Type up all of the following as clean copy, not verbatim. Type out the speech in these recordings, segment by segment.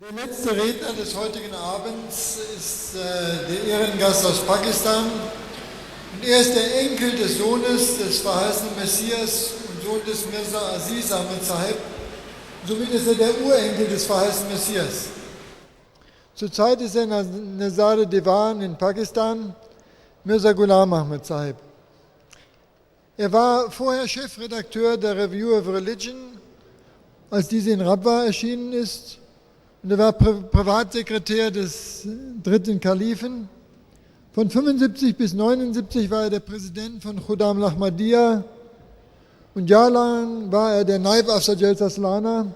Der letzte Redner des heutigen Abends ist der Ehrengast aus Pakistan. Und er ist der Enkel des Sohnes des verheißenen Messias und Sohn des Mirza Aziz Ahmed Sahib. Somit ist er der Urenkel des verheißenen Messias. Zurzeit ist er Nazar Diwan in Pakistan, Mirza Ghulam Ahmed Sahib. Er war vorher Chefredakteur der Review of Religion, als diese in Rabwa erschienen ist. Und er war Privatsekretär des dritten Kalifen. Von 75 bis 79 war er der Präsident von Khuddam al-Ahmadiyya und jahrelang war er der Naib Afsar Jalsa Salana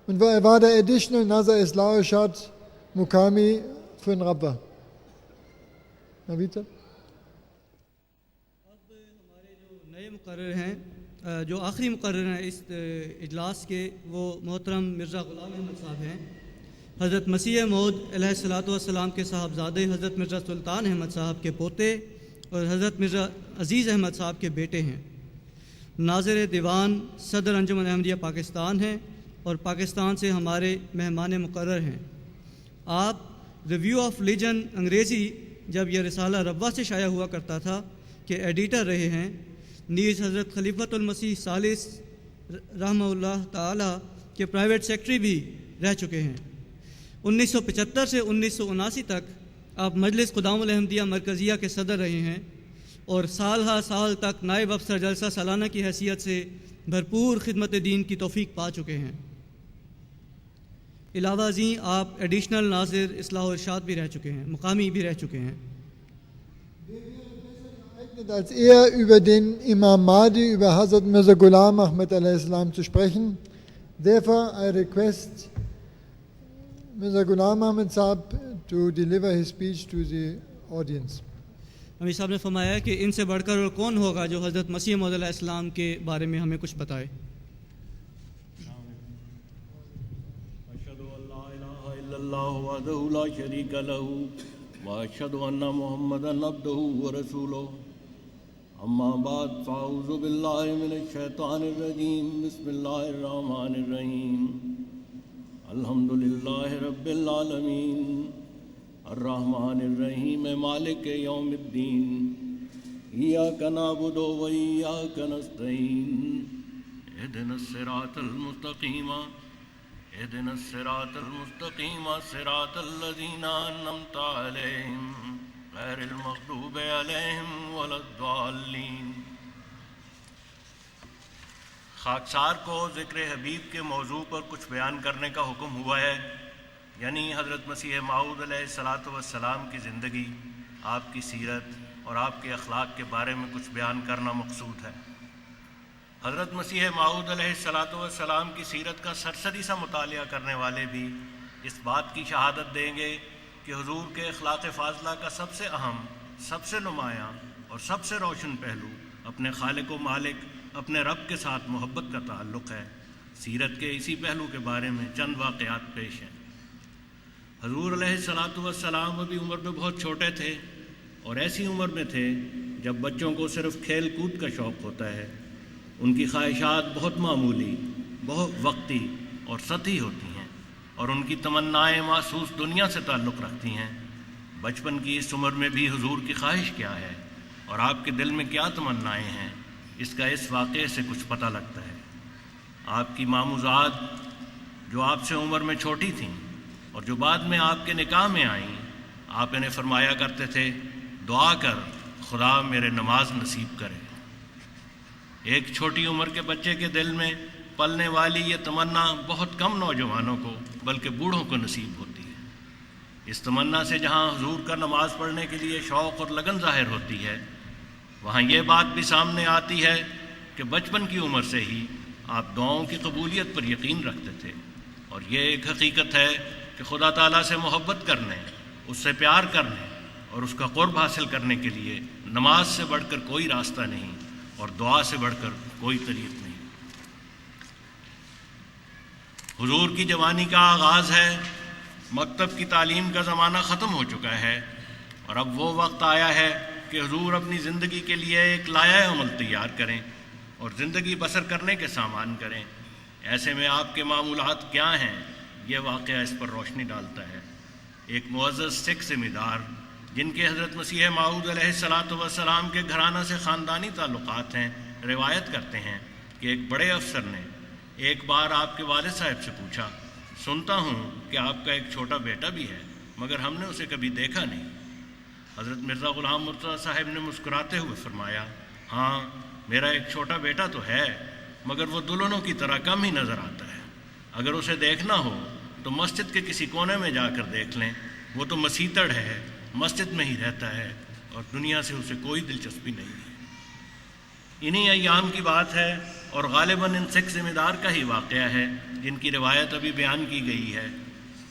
und er war der Additional Nazar Islah Irshad Muqami für den Rabwa. Navita? اب ہمارے جو نئے مقرر ہیں جو آخری مقرر ہیں اس اجلاس کے وہ محترم مرزا غلام احمد صاحب ہیں. حضرت مسیح موعود علیہ الصلوۃ والسلام کے صاحبزادے حضرت مرزا سلطان احمد صاحب کے پوتے اور حضرت مرزا عزیز احمد صاحب کے بیٹے ہیں. ناظر دیوان صدر انجمن احمدیہ پاکستان ہیں اور پاکستان سے ہمارے مہمان مقرر ہیں. آپ ریویو آف ریلیجن انگریزی جب یہ رسالہ ربوہ سے شائع ہوا کرتا تھا کہ ایڈیٹر رہے ہیں. نیز حضرت خلیفۃ المسیح ثالث رحمہ اللہ تعالی کے پرائیویٹ سیکرٹری بھی رہ چکے ہیں. 1975 سے 1979 تک آپ مجلس خدام الاحمدیہ مرکزیہ کے صدر رہے ہیں اور سال ہا سال تک نائب افسر جلسہ سالانہ کی حیثیت سے بھرپور خدمت دین کی توفیق پا چکے ہیں. علاوہ ازیں آپ ایڈیشنل ناظر اصلاح و ارشاد بھی رہ چکے ہیں, مقامی بھی رہ چکے ہیں. Als über den Imam Mahdi, über Hazrat Mirza Ghulam Ahmed a.s. zu sprechen. Therefore, I request Mirza Ghulam Ahmed Sahib to deliver his speech to the audience. امیر صاحب نے فرمایا کہ ان سے بڑھ کر اور کون ہوگا جو حضرت مسیح موعود علیہ السلام کے بارے میں ہمیں کچھ بتائے. اشهد ان لا اله الا الله وحده لا شريك له واشهد ان محمدا عبده ورسوله. اما بعد فاعوذ بالله من الشیطان الرجیم. بسم اللہ الرحمن الرحیم. الحمد للہ رب العالمین الرحمن الرحیم مالک یوم الدین. ایاک نعبد و ایاک نستعین. اهدنا الصراط المستقیم اهدنا الصراط المستقیم صراط الذین انعمت علیہم غیر المغضوب علیہم ولا الضالین. خاکسار کو ذکر حبیب کے موضوع پر کچھ بیان کرنے کا حکم ہوا ہے, یعنی حضرت مسیح موعود علیہ الصلوۃ والسلام کی زندگی, آپ کی سیرت اور آپ کے اخلاق کے بارے میں کچھ بیان کرنا مقصود ہے. حضرت مسیح موعود علیہ الصلوۃ والسلام کی سیرت کا سرسری سا مطالعہ کرنے والے بھی اس بات کی شہادت دیں گے کہ حضور کے اخلاق فاضلہ کا سب سے اہم, سب سے نمایاں اور سب سے روشن پہلو اپنے خالق و مالک, اپنے رب کے ساتھ محبت کا تعلق ہے. سیرت کے اسی پہلو کے بارے میں چند واقعات پیش ہیں. حضور علیہ الصلوۃ والسلام ابھی عمر میں بہت چھوٹے تھے اور ایسی عمر میں تھے جب بچوں کو صرف کھیل کود کا شوق ہوتا ہے. ان کی خواہشات بہت معمولی, بہت وقتی اور سطحی ہوتی ہیں اور ان کی تمنائیں محسوس دنیا سے تعلق رکھتی ہیں. بچپن کی اس عمر میں بھی حضور کی خواہش کیا ہے اور آپ کے دل میں کیا تمنائیں ہیں, اس کا اس واقعے سے کچھ پتہ لگتا ہے. آپ کی ماموزاد جو آپ سے عمر میں چھوٹی تھیں اور جو بعد میں آپ کے نکاح میں آئیں, آپ انہیں فرمایا کرتے تھے, دعا کر خدا میرے نماز نصیب کرے. ایک چھوٹی عمر کے بچے کے دل میں پلنے والی یہ تمنا بہت کم نوجوانوں کو بلکہ بوڑھوں کو نصیب ہوتی ہے. اس تمنا سے جہاں حضور کا نماز پڑھنے کے لیے شوق اور لگن ظاہر ہوتی ہے, وہاں یہ بات بھی سامنے آتی ہے کہ بچپن کی عمر سے ہی آپ دعاؤں کی قبولیت پر یقین رکھتے تھے. اور یہ ایک حقیقت ہے کہ خدا تعالیٰ سے محبت کرنے, اس سے پیار کرنے اور اس کا قرب حاصل کرنے کے لیے نماز سے بڑھ کر کوئی راستہ نہیں اور دعا سے بڑھ کر کوئی طریق نہیں. حضور کی جوانی کا آغاز ہے. مکتب کی تعلیم کا زمانہ ختم ہو چکا ہے اور اب وہ وقت آیا ہے کہ حضور اپنی زندگی کے لیے ایک لایہ عمل تیار کریں اور زندگی بسر کرنے کے سامان کریں. ایسے میں آپ کے معمولات کیا ہیں یہ واقعہ اس پر روشنی ڈالتا ہے۔ ایک معزز سکھ ذمہ دار جن کے حضرت مسیح موعود علیہ الصلاۃ والسلام کے گھرانہ سے خاندانی تعلقات ہیں، روایت کرتے ہیں کہ ایک بڑے افسر نے ایک بار آپ کے والد صاحب سے پوچھا، سنتا ہوں کہ آپ کا ایک چھوٹا بیٹا بھی ہے مگر ہم نے اسے کبھی دیکھا نہیں۔ حضرت مرزا غلام مرتضیٰ صاحب نے مسکراتے ہوئے فرمایا، ہاں میرا ایک چھوٹا بیٹا تو ہے مگر وہ دلہنوں کی طرح کم ہی نظر آتا ہے، اگر اسے دیکھنا ہو تو مسجد کے کسی کونے میں جا کر دیکھ لیں، وہ تو مسیتڑ ہے، مسجد میں ہی رہتا ہے اور دنیا سے اسے کوئی دلچسپی نہیں ہے۔ انہی ایام کی بات ہے اور غالباً ان سکھ ذمہ دار کا ہی واقعہ ہے جن کی روایت ابھی بیان کی گئی ہے۔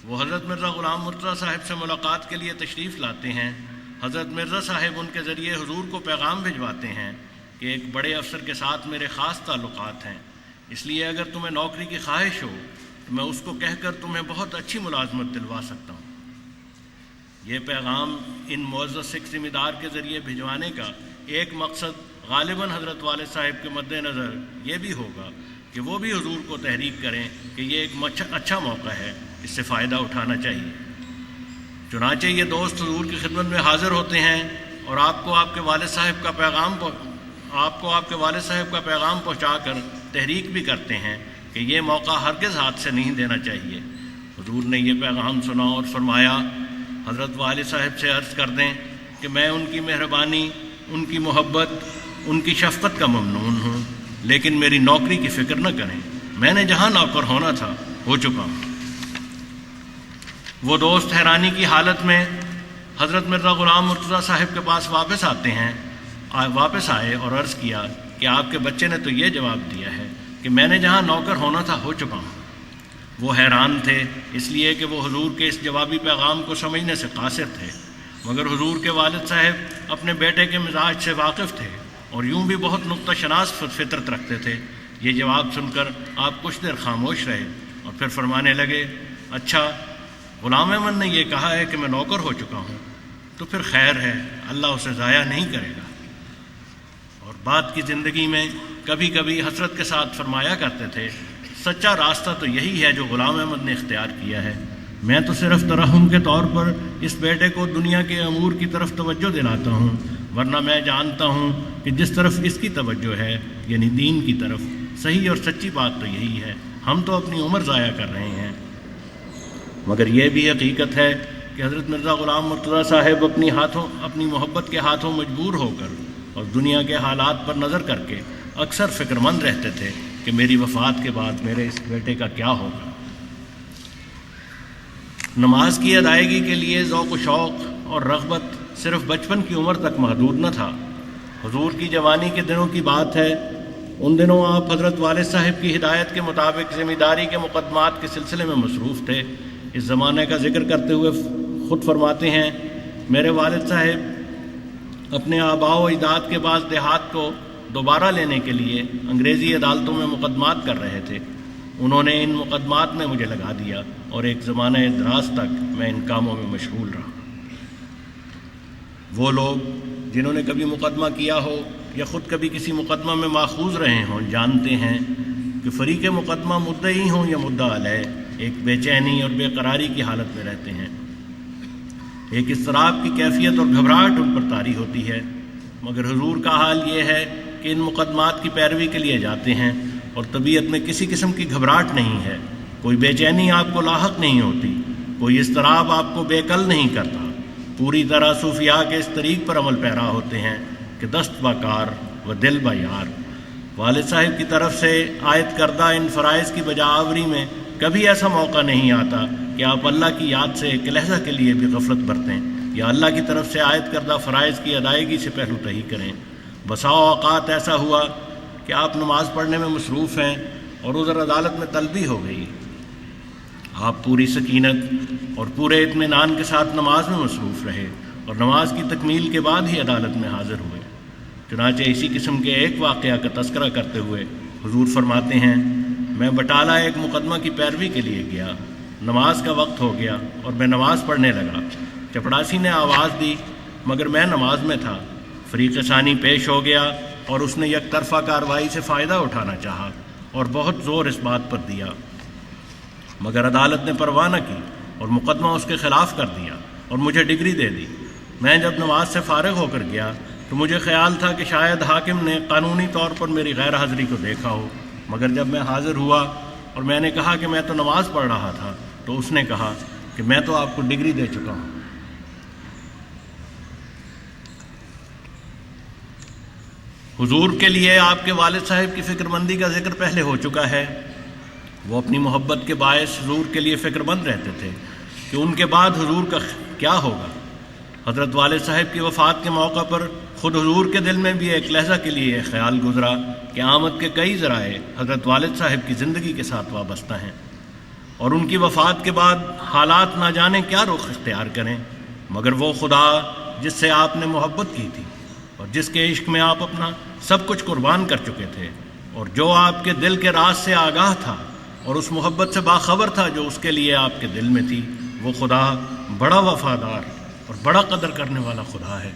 وہ حضرت مرزا غلام مرتضیٰ صاحب سے ملاقات کے لیے تشریف لاتے ہیں۔ حضرت مرزا صاحب ان کے ذریعے حضور کو پیغام بھجواتے ہیں کہ ایک بڑے افسر کے ساتھ میرے خاص تعلقات ہیں، اس لیے اگر تمہیں نوکری کی خواہش ہو تو میں اس کو کہہ کر تمہیں بہت اچھی ملازمت دلوا سکتا ہوں۔ یہ پیغام ان معزز سکھ ذمہ دار کے ذریعے بھجوانے کا ایک مقصد غالباً حضرت والد صاحب کے مد نظر یہ بھی ہوگا کہ وہ بھی حضور کو تحریک کریں کہ یہ ایک اچھا موقع ہے، اس سے فائدہ اٹھانا چاہیے۔ چنانچہ یہ دوست حضور کی خدمت میں حاضر ہوتے ہیں اور آپ کو آپ کے والد صاحب کا پیغام پہنچا کر تحریک بھی کرتے ہیں کہ یہ موقع ہرگز ہاتھ سے نہیں دینا چاہیے۔ حضور نے یہ پیغام سنا اور فرمایا، حضرت والد صاحب سے عرض کر دیں کہ میں ان کی مہربانی، ان کی محبت، ان کی شفقت کا ممنون ہوں، لیکن میری نوکری کی فکر نہ کریں، میں نے جہاں نوکر ہونا تھا ہو چکا ہوں۔ وہ دوست حیرانی کی حالت میں حضرت مرزا غلام مرتضیٰ صاحب کے پاس واپس آئے اور عرض کیا کہ آپ کے بچے نے تو یہ جواب دیا ہے کہ میں نے جہاں نوکر ہونا تھا ہو چکا ہوں۔ وہ حیران تھے اس لیے کہ وہ حضور کے اس جوابی پیغام کو سمجھنے سے قاصر تھے، مگر حضور کے والد صاحب اپنے بیٹے کے مزاج سے واقف تھے اور یوں بھی بہت نقطہ شناس فطرت رکھتے تھے۔ یہ جواب سن کر آپ کچھ دیر خاموش رہے اور پھر فرمانے لگے، اچھا غلام احمد نے یہ کہا ہے کہ میں نوکر ہو چکا ہوں تو پھر خیر ہے، اللہ اسے ضائع نہیں کرے گا۔ اور بعد کی زندگی میں کبھی کبھی حسرت کے ساتھ فرمایا کرتے تھے، سچا راستہ تو یہی ہے جو غلام احمد نے اختیار کیا ہے، میں تو صرف ترحم کے طور پر اس بیٹے کو دنیا کے امور کی طرف توجہ دلاتا ہوں، ورنہ میں جانتا ہوں کہ جس طرف اس کی توجہ ہے یعنی دین کی طرف، صحیح اور سچی بات تو یہی ہے، ہم تو اپنی عمر ضائع کر رہے ہیں۔ مگر یہ بھی حقیقت ہے کہ حضرت مرزا غلام مرتضیٰ صاحب اپنی محبت کے ہاتھوں مجبور ہو کر اور دنیا کے حالات پر نظر کر کے اکثر فکر مند رہتے تھے کہ میری وفات کے بعد میرے اس بیٹے کا کیا ہوگا۔ نماز کی ادائیگی کے لیے ذوق و شوق اور رغبت صرف بچپن کی عمر تک محدود نہ تھا۔ حضور کی جوانی کے دنوں کی بات ہے، ان دنوں آپ حضرت والد صاحب کی ہدایت کے مطابق ذمہ داری کے مقدمات کے سلسلے میں مصروف تھے۔ اس زمانے کا ذکر کرتے ہوئے خود فرماتے ہیں، میرے والد صاحب اپنے آباء و اجداد کے بعض دیہات کو دوبارہ لینے کے لیے انگریزی عدالتوں میں مقدمات کر رہے تھے۔ انہوں نے ان مقدمات میں مجھے لگا دیا اور ایک زمانہ دراز تک میں ان کاموں میں مشغول رہا۔ وہ لوگ جنہوں نے کبھی مقدمہ کیا ہو یا خود کبھی کسی مقدمہ میں ماخوذ رہے ہوں جانتے ہیں کہ فریق مقدمہ مدعی ہوں یا مدعا علیہ ایک بے چینی اور بے قراری کی حالت میں رہتے ہیں، ایک اضطراب کی کیفیت اور گھبراہٹ ان پر طاری ہوتی ہے۔ مگر حضور کا حال یہ ہے کہ ان مقدمات کی پیروی کے لیے جاتے ہیں اور طبیعت میں کسی قسم کی گھبراہٹ نہیں ہے، کوئی بے چینی آپ کو لاحق نہیں ہوتی، کوئی اضطراب آپ کو بے کل نہیں کرتا، پوری طرح صوفیاء کے اس طریق پر عمل پیرا ہوتے ہیں کہ دست با کار و دل با یار۔ والد صاحب کی طرف سے عائد کردہ ان فرائض کی بجا آوری میں کبھی ایسا موقع نہیں آتا کہ آپ اللہ کی یاد سے ایک لحظہ کے لیے بھی غفلت برتیں یا اللہ کی طرف سے عائد کردہ فرائض کی ادائیگی سے پہلو تہی کریں۔ بسا اوقات ایسا ہوا کہ آپ نماز پڑھنے میں مصروف ہیں اور ادھر عدالت میں طلبی ہو گئی، آپ پوری سکینت اور پورے اطمینان کے ساتھ نماز میں مصروف رہے اور نماز کی تکمیل کے بعد ہی عدالت میں حاضر ہوئے۔ چنانچہ اسی قسم کے ایک واقعہ کا تذکرہ کرتے ہوئے حضور فرماتے ہیں، میں بٹالہ ایک مقدمہ کی پیروی کے لیے گیا، نماز کا وقت ہو گیا اور میں نماز پڑھنے لگا، چپڑاسی نے آواز دی مگر میں نماز میں تھا، فریق ثانی پیش ہو گیا اور اس نے یک طرفہ کارروائی سے فائدہ اٹھانا چاہا اور بہت زور اس بات پر دیا مگر عدالت نے پرواہ نہ کی اور مقدمہ اس کے خلاف کر دیا اور مجھے ڈگری دے دی۔ میں جب نماز سے فارغ ہو کر گیا تو مجھے خیال تھا کہ شاید حاکم نے قانونی طور پر میری غیر حاضری کو دیکھا ہو، مگر جب میں حاضر ہوا اور میں نے کہا کہ میں تو نماز پڑھ رہا تھا تو اس نے کہا کہ میں تو آپ کو ڈگری دے چکا ہوں۔ حضور کے لیے آپ کے والد صاحب کی فکر مندی کا ذکر پہلے ہو چکا ہے۔ وہ اپنی محبت کے باعث حضور کے لیے فکر مند رہتے تھے کہ ان کے بعد حضور کا کیا ہوگا۔ حضرت والد صاحب کی وفات کے موقع پر خود حضور کے دل میں بھی ایک لحظہ کے لیے یہ خیال گزرا کہ آمد کے کئی ذرائع حضرت والد صاحب کی زندگی کے ساتھ وابستہ ہیں اور ان کی وفات کے بعد حالات نہ جانے کیا رخ اختیار کریں، مگر وہ خدا جس سے آپ نے محبت کی تھی اور جس کے عشق میں آپ اپنا سب کچھ قربان کر چکے تھے اور جو آپ کے دل کے راز سے آگاہ تھا اور اس محبت سے باخبر تھا جو اس کے لیے آپ کے دل میں تھی، وہ خدا بڑا وفادار اور بڑا قدر کرنے والا خدا ہے۔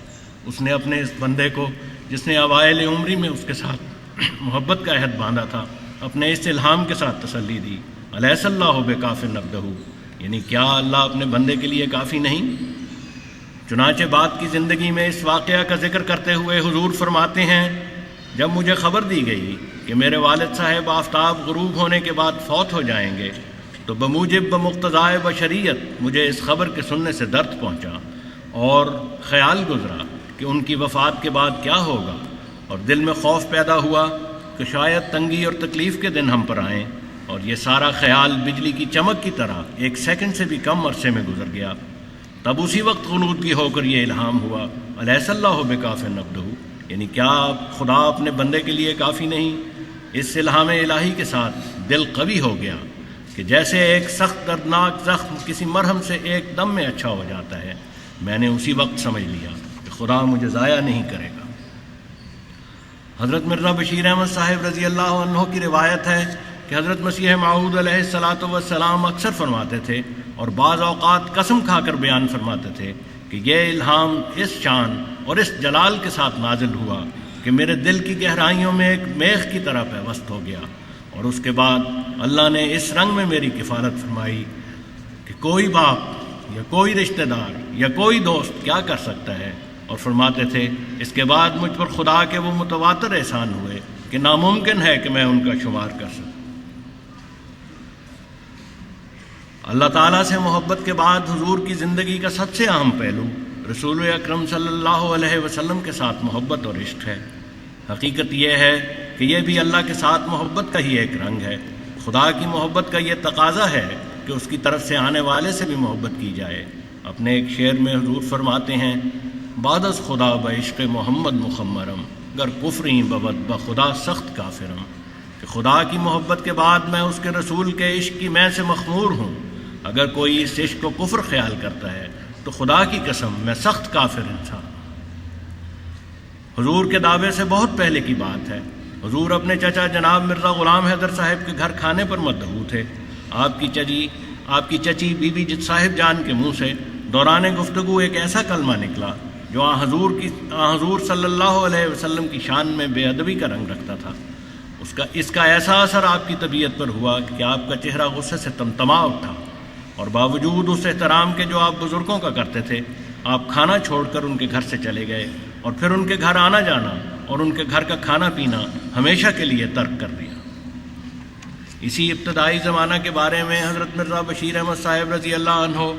اس نے اپنے اس بندے کو جس نے اوائل عمری میں اس کے ساتھ محبت کا عہد باندھا تھا اپنے اس الہام کے ساتھ تسلی دی، الیس اللہ بکاف عبدہ، یعنی کیا اللہ اپنے بندے کے لیے کافی نہیں؟ چنانچہ بعد کی زندگی میں اس واقعہ کا ذکر کرتے ہوئے حضور فرماتے ہیں، جب مجھے خبر دی گئی کہ میرے والد صاحب آفتاب غروب ہونے کے بعد فوت ہو جائیں گے تو بمقتضائے بشریت مجھے اس خبر کے سننے سے درد پہنچا اور خیال گزرا کہ ان کی وفات کے بعد کیا ہوگا، اور دل میں خوف پیدا ہوا کہ شاید تنگی اور تکلیف کے دن ہم پر آئیں، اور یہ سارا خیال بجلی کی چمک کی طرح ایک سیکنڈ سے بھی کم عرصے میں گزر گیا۔ تب اسی وقت غنودگی ہو کر یہ الہام ہوا، الیس اللہ بکاف عبدہ، یعنی کیا خدا اپنے بندے کے لیے کافی نہیں؟ اس الہام الہی کے ساتھ دل قوی ہو گیا کہ جیسے ایک سخت دردناک زخم کسی مرہم سے ایک دم میں اچھا ہو جاتا ہے۔ میں نے اسی وقت سمجھ لیا کہ خدا مجھے ضائع نہیں کرے گا۔ حضرت مرزا بشیر احمد صاحب رضی اللہ عنہ کی روایت ہے کہ حضرت مسیح موعود علیہ الصلاۃ والسلام اکثر فرماتے تھے اور بعض اوقات قسم کھا کر بیان فرماتے تھے کہ یہ الہام اس شان اور اس جلال کے ساتھ نازل ہوا کہ میرے دل کی گہرائیوں میں ایک میخ کی طرح پیوست ہو گیا، اور اس کے بعد اللہ نے اس رنگ میں میری کفالت فرمائی کہ کوئی باپ یا کوئی رشتہ دار یا کوئی دوست کیا کر سکتا ہے، اور فرماتے تھے اس کے بعد مجھ پر خدا کے وہ متواتر احسان ہوئے کہ ناممکن ہے کہ میں ان کا شمار کر سکوں۔ اللہ تعالیٰ سے محبت کے بعد حضور کی زندگی کا سب سے اہم پہلو رسول اکرم صلی اللہ علیہ وسلم کے ساتھ محبت اور عشق ہے۔ حقیقت یہ ہے کہ یہ بھی اللہ کے ساتھ محبت کا ہی ایک رنگ ہے۔ خدا کی محبت کا یہ تقاضا ہے کہ اس کی طرف سے آنے والے سے بھی محبت کی جائے۔ اپنے ایک شعر میں حضور فرماتے ہیں، بعد از خدا بعشق محمد مخمرم، گر کفری ببد بخدا سخت کافرم، کہ خدا کی محبت کے بعد میں اس کے رسول کے عشق کی میں سے مخمور ہوں۔ اگر کوئی اس عشق کو کفر خیال کرتا ہے تو خدا کی قسم میں سخت کافر انسان۔ حضور کے دعوے سے بہت پہلے کی بات ہے۔ حضور اپنے چچا جناب مرزا غلام حیدر صاحب کے گھر کھانے پر مدعو تھے۔ آپ کی چچی بی بی جت صاحب جان کے منہ سے دوران گفتگو ایک ایسا کلمہ نکلا جو حضور صلی اللہ علیہ وسلم کی شان میں بے ادبی کا رنگ رکھتا تھا۔ اس کا ایسا اثر آپ کی طبیعت پر ہوا کہ آپ کا چہرہ غصے سے تمتما اٹھا، اور باوجود اس احترام کے جو آپ بزرگوں کا کرتے تھے، آپ کھانا چھوڑ کر ان کے گھر سے چلے گئے اور پھر ان کے گھر آنا جانا اور ان کے گھر کا کھانا پینا ہمیشہ کے لیے ترک کر دیا۔ اسی ابتدائی زمانہ کے بارے میں حضرت مرزا بشیر احمد صاحب رضی اللہ عنہ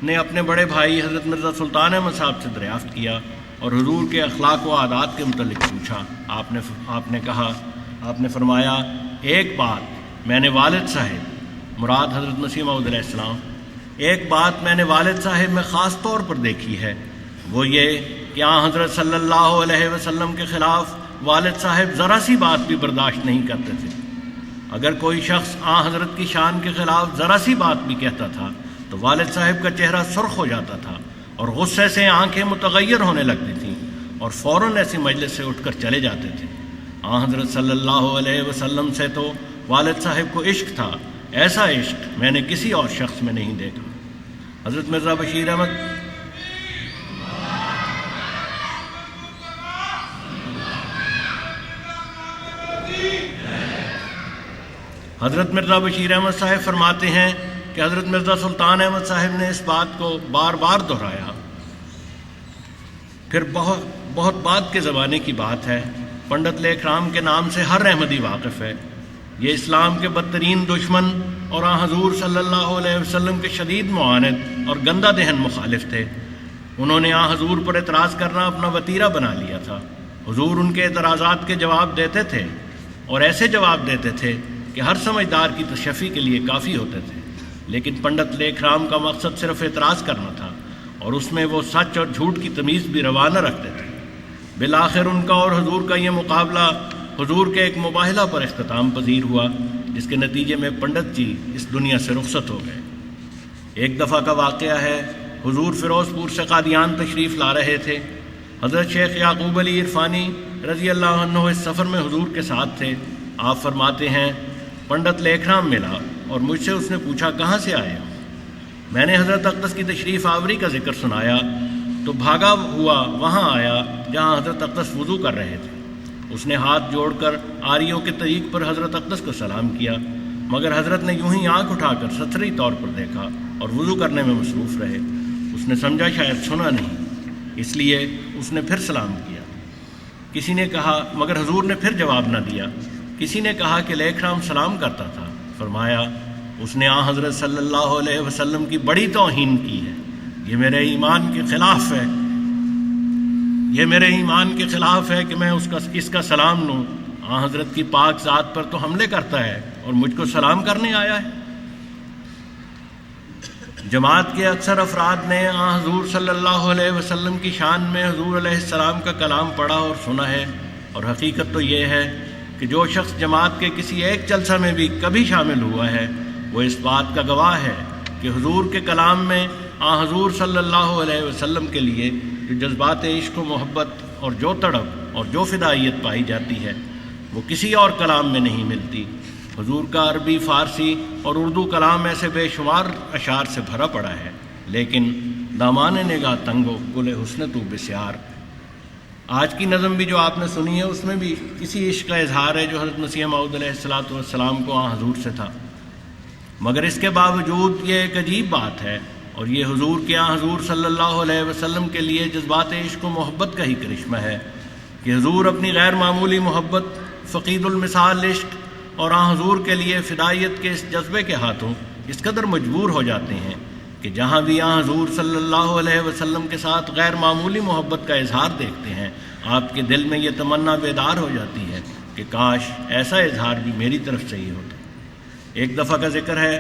نے اپنے بڑے بھائی حضرت مرزا سلطان احمد صاحب سے دریافت کیا اور حضور کے اخلاق و عادات کے متعلق پوچھا۔ آپ نے فرمایا، ایک بات میں نے والد صاحب مراد حضرت مسیح موعود علیہ السلام ایک بات میں نے والد صاحب میں خاص طور پر دیکھی ہے، وہ یہ کہ حضرت صلی اللہ علیہ وسلم کے خلاف والد صاحب ذرا سی بات بھی برداشت نہیں کرتے تھے۔ اگر کوئی شخص حضرت کی شان کے خلاف ذرا سی بات بھی کہتا تھا تو والد صاحب کا چہرہ سرخ ہو جاتا تھا اور غصے سے آنکھیں متغیر ہونے لگتی تھیں اور فوراً ایسی مجلس سے اٹھ کر چلے جاتے تھے۔ حضرت صلی اللہ علیہ وسلم سے تو والد صاحب کو عشق تھا، ایسا عشق میں نے کسی اور شخص میں نہیں دیکھا۔ حضرت مرزا بشیر احمد حضرت مرزا بشیر احمد صاحب فرماتے ہیں کہ حضرت مرزا سلطان احمد صاحب نے اس بات کو بار بار دہرایا. پھر بہت بعد کے زمانے کی بات ہے، پنڈت لیکھ رام کے نام سے ہر احمدی واقف ہے. یہ اسلام کے بدترین دشمن اور حضور صلی اللہ علیہ وسلم کے شدید معاند اور گندہ دہن مخالف تھے. انہوں نے حضور پر اعتراض کرنا اپنا وتیرہ بنا لیا تھا. حضور ان کے اعتراضات کے جواب دیتے تھے اور ایسے جواب دیتے تھے کہ ہر سمجھدار کی تشفی کے لیے کافی ہوتے تھے. لیکن پنڈت لیکھ رام کا مقصد صرف اعتراض کرنا تھا اور اس میں وہ سچ اور جھوٹ کی تمیز بھی روانہ رکھتے تھے. بالآخر ان کا اور حضور کا یہ مقابلہ حضور کے ایک مباہلہ پر اختتام پذیر ہوا، جس کے نتیجے میں پنڈت جی اس دنیا سے رخصت ہو گئے. ایک دفعہ کا واقعہ ہے، حضور فیروز پور سے قادیان تشریف لا رہے تھے. حضرت شیخ یعقوب علی عرفانی رضی اللہ عنہ اس سفر میں حضور کے ساتھ تھے. آپ فرماتے ہیں پنڈت لیکھ رام ملا اور مجھ سے اس نے پوچھا کہاں سے آئے ہو. میں نے حضرت اقدس کی تشریف آوری کا ذکر سنایا تو بھاگا ہوا وہاں آیا جہاں حضرت اقدس وضو کر رہے تھے. اس نے ہاتھ جوڑ کر آریوں کے طریق پر حضرت اقدس کو سلام کیا، مگر حضرت نے یوں ہی آنکھ اٹھا کر سطری طور پر دیکھا اور وضو کرنے میں مصروف رہے. اس نے سمجھا شاید سنا نہیں، اس لیے اس نے پھر سلام کیا. کسی نے کہا، مگر حضور نے پھر جواب نہ دیا. کسی نے کہا کہ لیکھ رام سلام کرتا تھا. فرمایا اس نے حضرت صلی اللہ علیہ وسلم کی بڑی توہین کی ہے. یہ میرے ایمان کے خلاف ہے، یہ میرے ایمان کے خلاف ہے کہ میں اس کا سلام لوں. حضرت کی پاک ذات پر تو حملے کرتا ہے اور مجھ کو سلام کرنے آیا ہے. جماعت کے اکثر افراد نے حضور صلی اللہ علیہ وسلم کی شان میں حضور علیہ السلام کا کلام پڑھا اور سنا ہے، اور حقیقت تو یہ ہے کہ جو شخص جماعت کے کسی ایک جلسہ میں بھی کبھی شامل ہوا ہے وہ اس بات کا گواہ ہے کہ حضور کے کلام میں حضور صلی اللہ علیہ وسلم کے لیے جو جذبات عشق و محبت اور جو تڑپ اور جو فدائیت پائی جاتی ہے وہ کسی اور کلام میں نہیں ملتی. حضور کا عربی، فارسی اور اردو کلام ایسے بے شمار اشعار سے بھرا پڑا ہے، لیکن دامان نگاہ تنگو گل حسن تو بسیار. آج کی نظم بھی جو آپ نے سنی ہے اس میں بھی کسی عشق کا اظہار ہے جو حضرت مسیح موعود علیہ السلام کو حضور سے تھا. مگر اس کے باوجود یہ ایک عجیب بات ہے، اور یہ حضور کے حضور صلی اللہ علیہ وسلم کے لیے جذبات عشق و محبت کا ہی کرشمہ ہے کہ حضور اپنی غیر معمولی محبت، فقید المثال عشق اور حضور کے لیے فدائیت کے اس جذبے کے ہاتھوں اس قدر مجبور ہو جاتے ہیں کہ جہاں بھی حضور صلی اللہ علیہ وسلم کے ساتھ غیر معمولی محبت کا اظہار دیکھتے ہیں آپ کے دل میں یہ تمنا بیدار ہو جاتی ہے کہ کاش ایسا اظہار بھی میری طرف سے ہی ہوتا. ایک دفعہ کا ذکر ہے،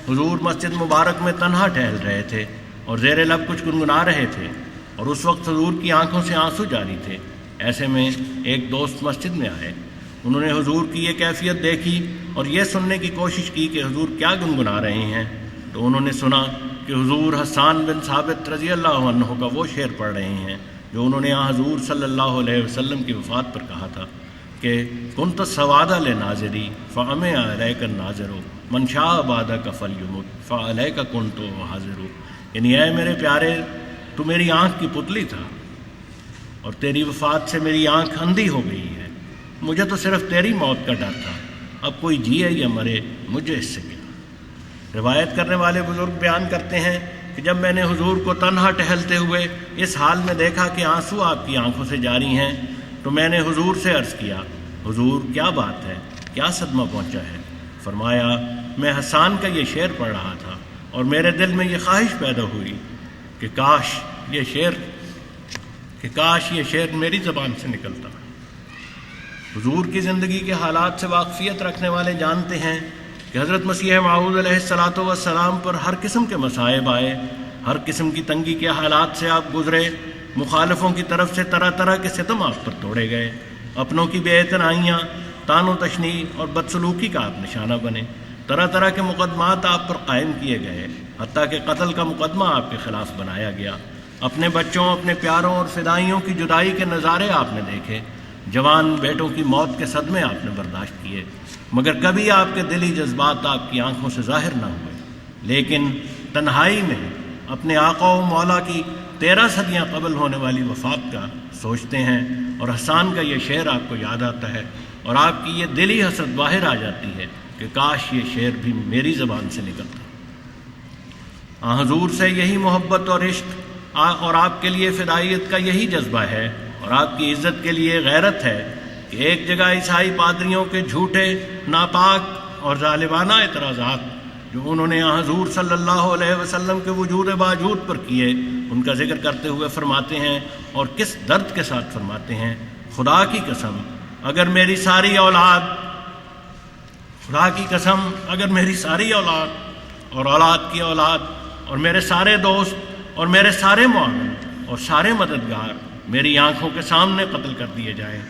حضور مسجد مبارک میں تنہا ٹہل رہے تھے اور زیر لب کچھ گنگنا رہے تھے، اور اس وقت حضور کی آنکھوں سے آنسو جاری تھے. ایسے میں ایک دوست مسجد میں آئے. انہوں نے حضور کی یہ کیفیت دیکھی اور یہ سننے کی کوشش کی کہ حضور کیا گنگنا رہے ہیں. تو انہوں نے سنا کہ حضور حسان بن ثابت رضی اللہ عنہ کا وہ شعر پڑھ رہے ہیں جو انہوں نے حضور صلی اللہ علیہ وسلم کی وفات پر کہا تھا کہ کنت سوادہ لناظری فعمی علیک الناظر من شاء بعدک فلیمت فعلیک کنت حاضر. یعنی اے میرے پیارے، تو میری آنکھ کی پتلی تھا اور تیری وفات سے میری آنکھ اندھی ہو گئی ہے. مجھے تو صرف تیری موت کا ڈر تھا، اب کوئی جیے یا مرے مجھے اس سے کیا. روایت کرنے والے بزرگ بیان کرتے ہیں کہ جب میں نے حضور کو تنہا ٹہلتے ہوئے اس حال میں دیکھا کہ آنسو آپ کی آنکھوں سے جاری ہیں تو میں نے حضور سے عرض کیا، حضور کیا بات ہے، کیا صدمہ پہنچا ہے؟ فرمایا میں حسان کا یہ شعر پڑھ رہا تھا اور میرے دل میں یہ خواہش پیدا ہوئی کہ کاش یہ شعر میری زبان سے نکلتا. حضور کی زندگی کے حالات سے واقفیت رکھنے والے جانتے ہیں کہ حضرت مسیح موعود علیہ السلام پر ہر قسم کے مصائب آئے، ہر قسم کی تنگی کے حالات سے آپ گزرے، مخالفوں کی طرف سے طرح طرح کے ستم آپ پر توڑے گئے، اپنوں کی بے اعتنائیاں، طعن و تشنیع اور بدسلوکی کا آپ نشانہ بنے، طرح طرح کے مقدمات آپ پر قائم کیے گئے، حتیٰ کہ قتل کا مقدمہ آپ کے خلاف بنایا گیا. اپنے بچوں، اپنے پیاروں اور فدائیوں کی جدائی کے نظارے آپ نے دیکھے، جوان بیٹوں کی موت کے صدمے آپ نے برداشت کیے، مگر کبھی آپ کے دلی جذبات آپ کی آنکھوں سے ظاہر نہ ہوئے. لیکن تنہائی میں اپنے آقا و مولا کی 13 صدیاں قبل ہونے والی وفات کا سوچتے ہیں اور حسان کا یہ شعر آپ کو یاد آتا ہے اور آپ کی یہ دلی حسرت باہر آ جاتی ہے کہ کاش یہ شعر بھی میری زبان سے نکلتا۔ حضور سے یہی محبت اور عشق اور آپ کے لیے فدائیت کا یہی جذبہ ہے، اور آپ کی عزت کے لیے غیرت ہے کہ ایک جگہ عیسائی پادریوں کے جھوٹے، ناپاک اور ظالمانہ اعتراضات جو انہوں نے حضور صلی اللہ علیہ وسلم کے وجود باوجود پر کیے، ان کا ذکر کرتے ہوئے فرماتے ہیں، اور کس درد کے ساتھ فرماتے ہیں، خدا کی قسم اگر میری ساری اولاد اور اولاد کی اولاد اور میرے سارے دوست اور میرے سارے معاون اور سارے مددگار میری آنکھوں کے سامنے قتل کر دیے جائیں،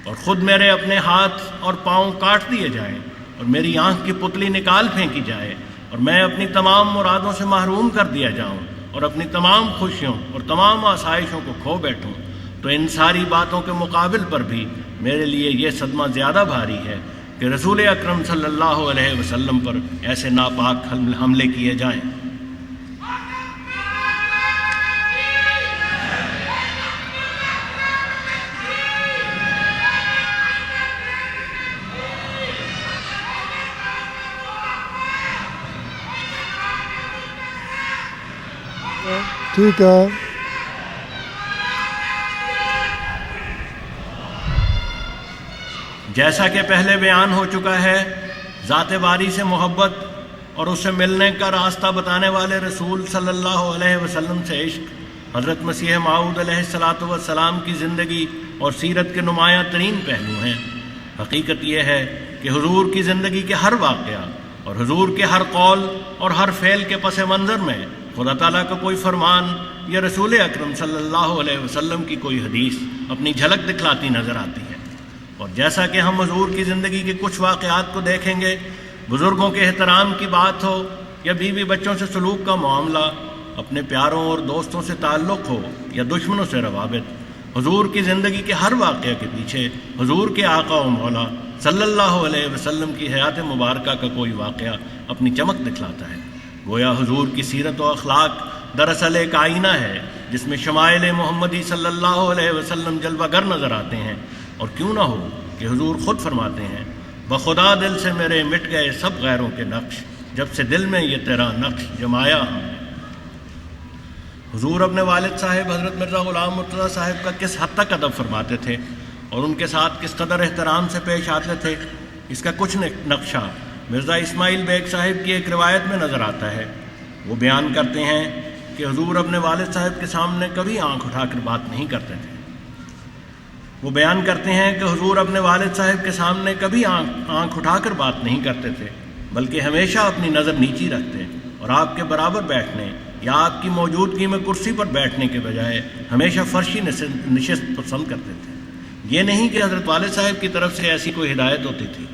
اور خود میرے اپنے ہاتھ اور پاؤں کاٹ دیے جائیں، اور میری آنکھ کی پتلی نکال پھینکی جائے، اور میں اپنی تمام مرادوں سے محروم کر دیا جاؤں، اور اپنی تمام خوشیوں اور تمام آسائشوں کو کھو بیٹھوں، تو ان ساری باتوں کے مقابل پر بھی میرے لیے یہ صدمہ زیادہ بھاری ہے کہ رسول اکرم صلی اللہ علیہ وسلم پر ایسے ناپاک حملے کیے جائیں۔ ٹھیک ہے۔ جیسا کہ پہلے بیان ہو چکا ہے، ذات باری سے محبت اور اس سے ملنے کا راستہ بتانے والے رسول صلی اللہ علیہ وسلم سے عشق حضرت مسیح موعود علیہ السلام کی زندگی اور سیرت کے نمایاں ترین پہلو ہیں۔ حقیقت یہ ہے کہ حضور کی زندگی کے ہر واقعہ اور حضور کے ہر قول اور ہر فعل کے پس منظر میں خدا تعالیٰ کا کوئی فرمان یا رسول اکرم صلی اللہ علیہ وسلم کی کوئی حدیث اپنی جھلک دکھلاتی نظر آتی ہے۔ اور جیسا کہ ہم حضور کی زندگی کے کچھ واقعات کو دیکھیں گے، بزرگوں کے احترام کی بات ہو یا بیوی بچوں سے سلوک کا معاملہ، اپنے پیاروں اور دوستوں سے تعلق ہو یا دشمنوں سے روابط، حضور کی زندگی کے ہر واقعے کے پیچھے حضور کے آقا و مولا صلی اللہ علیہ وسلم کی حیات مبارکہ کا کوئی واقعہ اپنی چمک دکھلاتا ہے۔ گویا حضور کی سیرت و اخلاق دراصل ایک آئینہ ہے جس میں شمائل محمدی صلی اللہ علیہ وسلم جلوہ گر نظر آتے ہیں، اور کیوں نہ ہو کہ حضور خود فرماتے ہیں، بخدا دل سے میرے مٹ گئے سب غیروں کے نقش، جب سے دل میں یہ تیرا نقش جمایا ہم نے۔ حضور اپنے والد صاحب حضرت مرزا غلام مرتضیٰ صاحب کا کس حد تک ادب فرماتے تھے اور ان کے ساتھ کس قدر احترام سے پیش آتے تھے، اس کا کچھ نقشہ مرزا اسماعیل بیگ صاحب کی ایک روایت میں نظر آتا ہے۔ وہ بیان کرتے ہیں کہ حضور اپنے والد صاحب کے سامنے کبھی آنکھ اٹھا کر بات نہیں کرتے تھے۔ وہ بیان کرتے ہیں کہ حضور اپنے والد صاحب کے سامنے کبھی آنکھ اٹھا کر بات نہیں کرتے تھے، بلکہ ہمیشہ اپنی نظر نیچی رکھتے اور آپ کے برابر بیٹھنے یا آپ کی موجودگی میں کرسی پر بیٹھنے کے بجائے ہمیشہ فرشی نشست پسند کرتے تھے۔ یہ نہیں کہ حضرت والد صاحب کی طرف سے ایسی کوئی ہدایت ہوتی تھی۔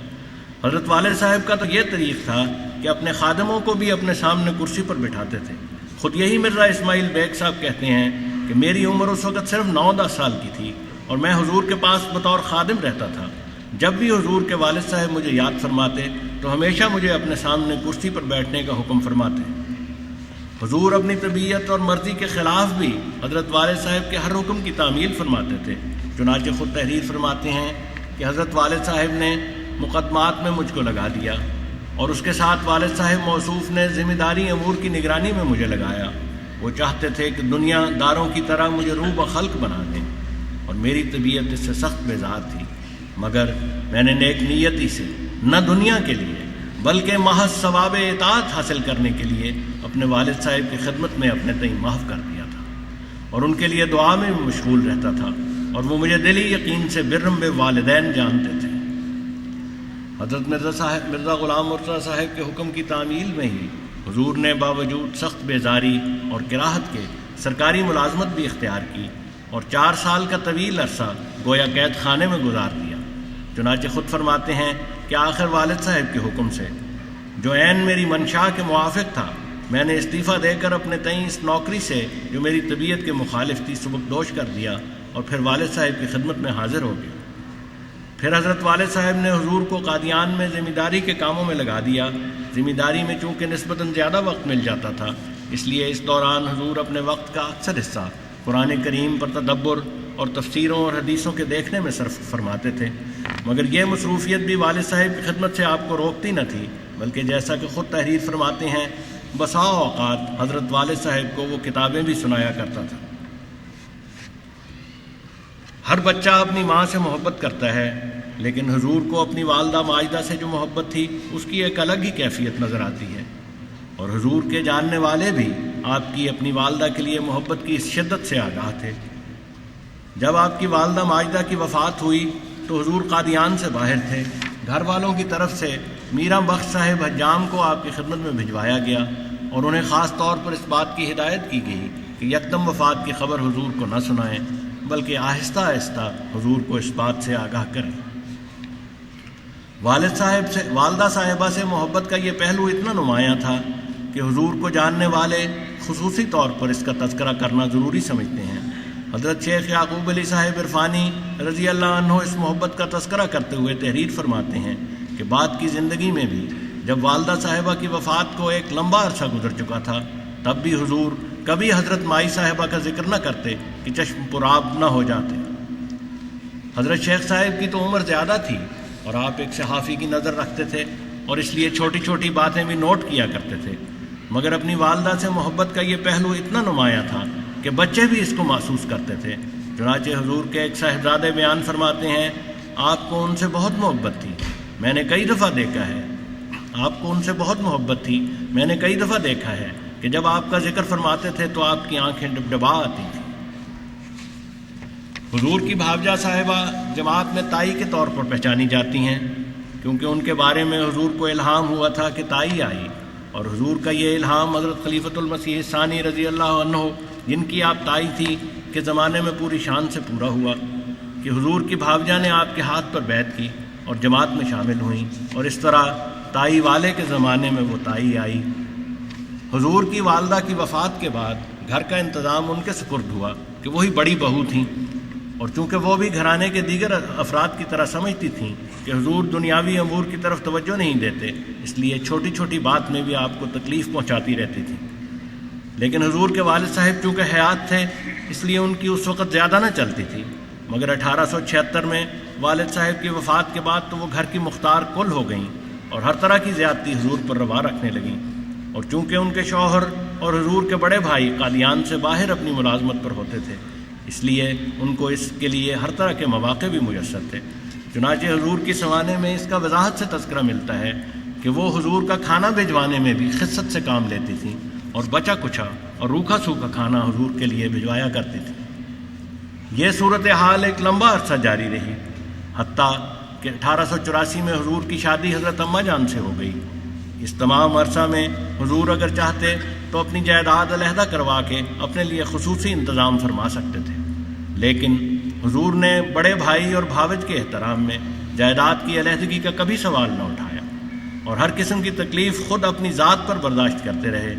حضرت والد صاحب کا تو یہ طریق تھا کہ اپنے خادموں کو بھی اپنے سامنے کرسی پر بٹھاتے تھے۔ خود یہی مرزا اسماعیل بیگ صاحب کہتے ہیں کہ میری عمر اس وقت صرف 9-10 سال کی تھی اور میں حضور کے پاس بطور خادم رہتا تھا۔ جب بھی حضور کے والد صاحب مجھے یاد فرماتے تو ہمیشہ مجھے اپنے سامنے کرسی پر بیٹھنے کا حکم فرماتے۔ حضور اپنی طبیعت اور مرضی کے خلاف بھی حضرت والد صاحب کے ہر حکم کی تعمیل فرماتے تھے۔ چنانچہ خود تحریر فرماتے ہیں کہ حضرت والد صاحب نے مقدمات میں مجھ کو لگا دیا اور اس کے ساتھ والد صاحب موصوف نے ذمہ داری امور کی نگرانی میں مجھے لگایا۔ وہ چاہتے تھے کہ دنیا داروں کی طرح مجھے روح و خلق بنا دیں اور میری طبیعت اس سے سخت بیزار تھی، مگر میں نے نیک نیتی سے نہ دنیا کے لیے بلکہ محض ثواب اطاعت حاصل کرنے کے لیے اپنے والد صاحب کی خدمت میں اپنے تئیں محو کر دیا تھا اور ان کے لیے دعا میں بھی مشغول رہتا تھا، اور وہ مجھے دلی یقین سے برم والدین جانتے تھے۔ حضرت مرزا غلام مرتضیٰ صاحب کے حکم کی تعمیل میں ہی حضور نے باوجود سخت بیزاری اور کراہت کے سرکاری ملازمت بھی اختیار کی اور 4 سال کا طویل عرصہ گویا قید خانے میں گزار دیا۔ چنانچہ خود فرماتے ہیں کہ آخر والد صاحب کے حکم سے جو عین میری منشا کے موافق تھا، میں نے استعفیٰ دے کر اپنے تئیں اس نوکری سے جو میری طبیعت کے مخالف تھی سبکدوش کر دیا اور پھر والد صاحب کی خدمت میں حاضر ہو گیا۔ پھر حضرت والد صاحب نے حضور کو قادیان میں ذمہ داری کے کاموں میں لگا دیا۔ ذمہ داری میں چونکہ نسبتاً زیادہ وقت مل جاتا تھا، اس لیے اس دوران حضور اپنے وقت کا اکثر حصہ قرآن کریم پر تدبر اور تفسیروں اور حدیثوں کے دیکھنے میں صرف فرماتے تھے۔ مگر یہ مصروفیت بھی والد صاحب کی خدمت سے آپ کو روکتی نہ تھی، بلکہ جیسا کہ خود تحریر فرماتے ہیں بسا اوقات حضرت والد صاحب کو وہ کتابیں بھی سنایا کرتا تھا۔ ہر بچہ اپنی ماں سے محبت کرتا ہے، لیکن حضور کو اپنی والدہ ماجدہ سے جو محبت تھی اس کی ایک الگ ہی کیفیت نظر آتی ہے، اور حضور کے جاننے والے بھی آپ کی اپنی والدہ کے لیے محبت کی اس شدت سے آگاہ تھے۔ جب آپ کی والدہ ماجدہ کی وفات ہوئی تو حضور قادیان سے باہر تھے۔ گھر والوں کی طرف سے میراں بخش صاحب حجام کو آپ کی خدمت میں بھجوایا گیا، اور انہیں خاص طور پر اس بات کی ہدایت کی گئی کہ یکدم وفات کی خبر حضور کو نہ سنائیں، بلکہ آہستہ آہستہ حضور کو اس بات سے آگاہ کریں۔ والدہ صاحبہ سے محبت کا یہ پہلو اتنا نمایاں تھا کہ حضور کو جاننے والے خصوصی طور پر اس کا تذکرہ کرنا ضروری سمجھتے ہیں۔ حضرت شیخ یعقوب علی صاحب عرفانی رضی اللہ عنہ اس محبت کا تذکرہ کرتے ہوئے تحریر فرماتے ہیں کہ بعد کی زندگی میں بھی جب والدہ صاحبہ کی وفات کو ایک لمبا عرصہ گزر چکا تھا، تب بھی حضور کبھی حضرت مائی صاحبہ کا ذکر نہ کرتے کہ چشم پرآب نہ ہو جاتے۔ حضرت شیخ صاحب کی تو عمر زیادہ تھی، اور آپ ایک صحافی کی نظر رکھتے تھے اور اس لیے چھوٹی چھوٹی باتیں بھی نوٹ کیا کرتے تھے، مگر اپنی والدہ سے محبت کا یہ پہلو اتنا نمایاں تھا کہ بچے بھی اس کو محسوس کرتے تھے۔ چنانچہ حضور کے ایک صاحبزادے بیان فرماتے ہیں، آپ کو ان سے بہت محبت تھی، میں نے کئی دفعہ دیکھا ہے۔ آپ کو ان سے بہت محبت تھی، میں نے کئی دفعہ دیکھا ہے کہ جب آپ کا ذکر فرماتے تھے تو آپ کی آنکھیں ڈبڈبا آتی تھیں۔ حضور کی بھاوجہ صاحبہ جماعت میں تائی کے طور پر پہچانی جاتی ہیں، کیونکہ ان کے بارے میں حضور کو الہام ہوا تھا کہ تائی آئی، اور حضور کا یہ الہام حضرت خلیفۃ المسیح ثانی رضی اللہ عنہ، جن کی آپ تائی تھی، کے زمانے میں پوری شان سے پورا ہوا کہ حضور کی بھاوجہ نے آپ کے ہاتھ پر بیعت کی اور جماعت میں شامل ہوئیں، اور اس طرح تائی والے کے زمانے میں وہ تائی آئی۔ حضور کی والدہ کی وفات کے بعد گھر کا انتظام ان کے سپرد ہوا کہ وہی بڑی بہو تھیں، اور چونکہ وہ بھی گھرانے کے دیگر افراد کی طرح سمجھتی تھیں کہ حضور دنیاوی امور کی طرف توجہ نہیں دیتے، اس لیے چھوٹی چھوٹی بات میں بھی آپ کو تکلیف پہنچاتی رہتی تھیں۔ لیکن حضور کے والد صاحب چونکہ حیات تھے، اس لیے ان کی اس وقت زیادہ نہ چلتی تھی، مگر 1876 میں والد صاحب کی وفات کے بعد تو وہ گھر کی مختار کل ہو گئیں اور ہر طرح کی زیادتی حضور پر روا رکھنے لگیں، اور چونکہ ان کے شوہر اور حضور کے بڑے بھائی قادیان سے باہر اپنی ملازمت پر ہوتے تھے، اس لیے ان کو اس کے لیے ہر طرح کے مواقع بھی میسر تھے۔ چنانچہ حضور کی سوانے میں اس کا وضاحت سے تذکرہ ملتا ہے کہ وہ حضور کا کھانا بھجوانے میں بھی خست سے کام لیتی تھیں، اور بچا کچھا اور روکھا سوکھا کھانا حضور کے لیے بھجوایا کرتی تھی۔ یہ صورتحال ایک لمبا عرصہ جاری رہی، حتیٰ کہ 1884 میں حضور کی شادی حضرت اماں جان سے ہو گئی۔ اس تمام عرصہ میں حضور اگر چاہتے تو اپنی جائیداد علیحدہ کروا کے اپنے لیے خصوصی انتظام فرما سکتے تھے، لیکن حضور نے بڑے بھائی اور بھاوج کے احترام میں جائیداد کی علیحدگی کا کبھی سوال نہ اٹھایا، اور ہر قسم کی تکلیف خود اپنی ذات پر برداشت کرتے رہے۔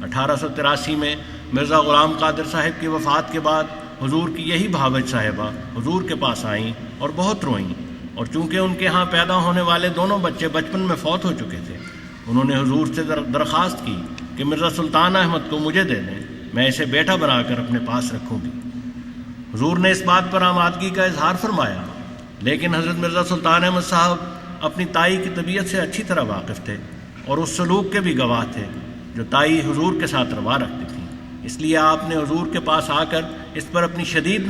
1883 میں مرزا غلام قادر صاحب کی وفات کے بعد حضور کی یہی بھاوج صاحبہ حضور کے پاس آئیں اور بہت روئیں، اور چونکہ ان کے ہاں پیدا ہونے والے دونوں بچے بچپن میں فوت ہو چکے تھے، انہوں نے حضور سے درخواست کی کہ مرزا سلطان احمد کو مجھے دے دیں، میں اسے بیٹا بنا کر اپنے پاس رکھوں گی۔ حضور نے اس بات پر آمادگی کا اظہار فرمایا، لیکن حضرت مرزا سلطان احمد صاحب اپنی تائی کی طبیعت سے اچھی طرح واقف تھے اور اس سلوک کے بھی گواہ تھے جو تائی حضور کے ساتھ روا رکھتی تھیں، اس لیے آپ نے حضور کے پاس آ کر اس پر اپنی شدید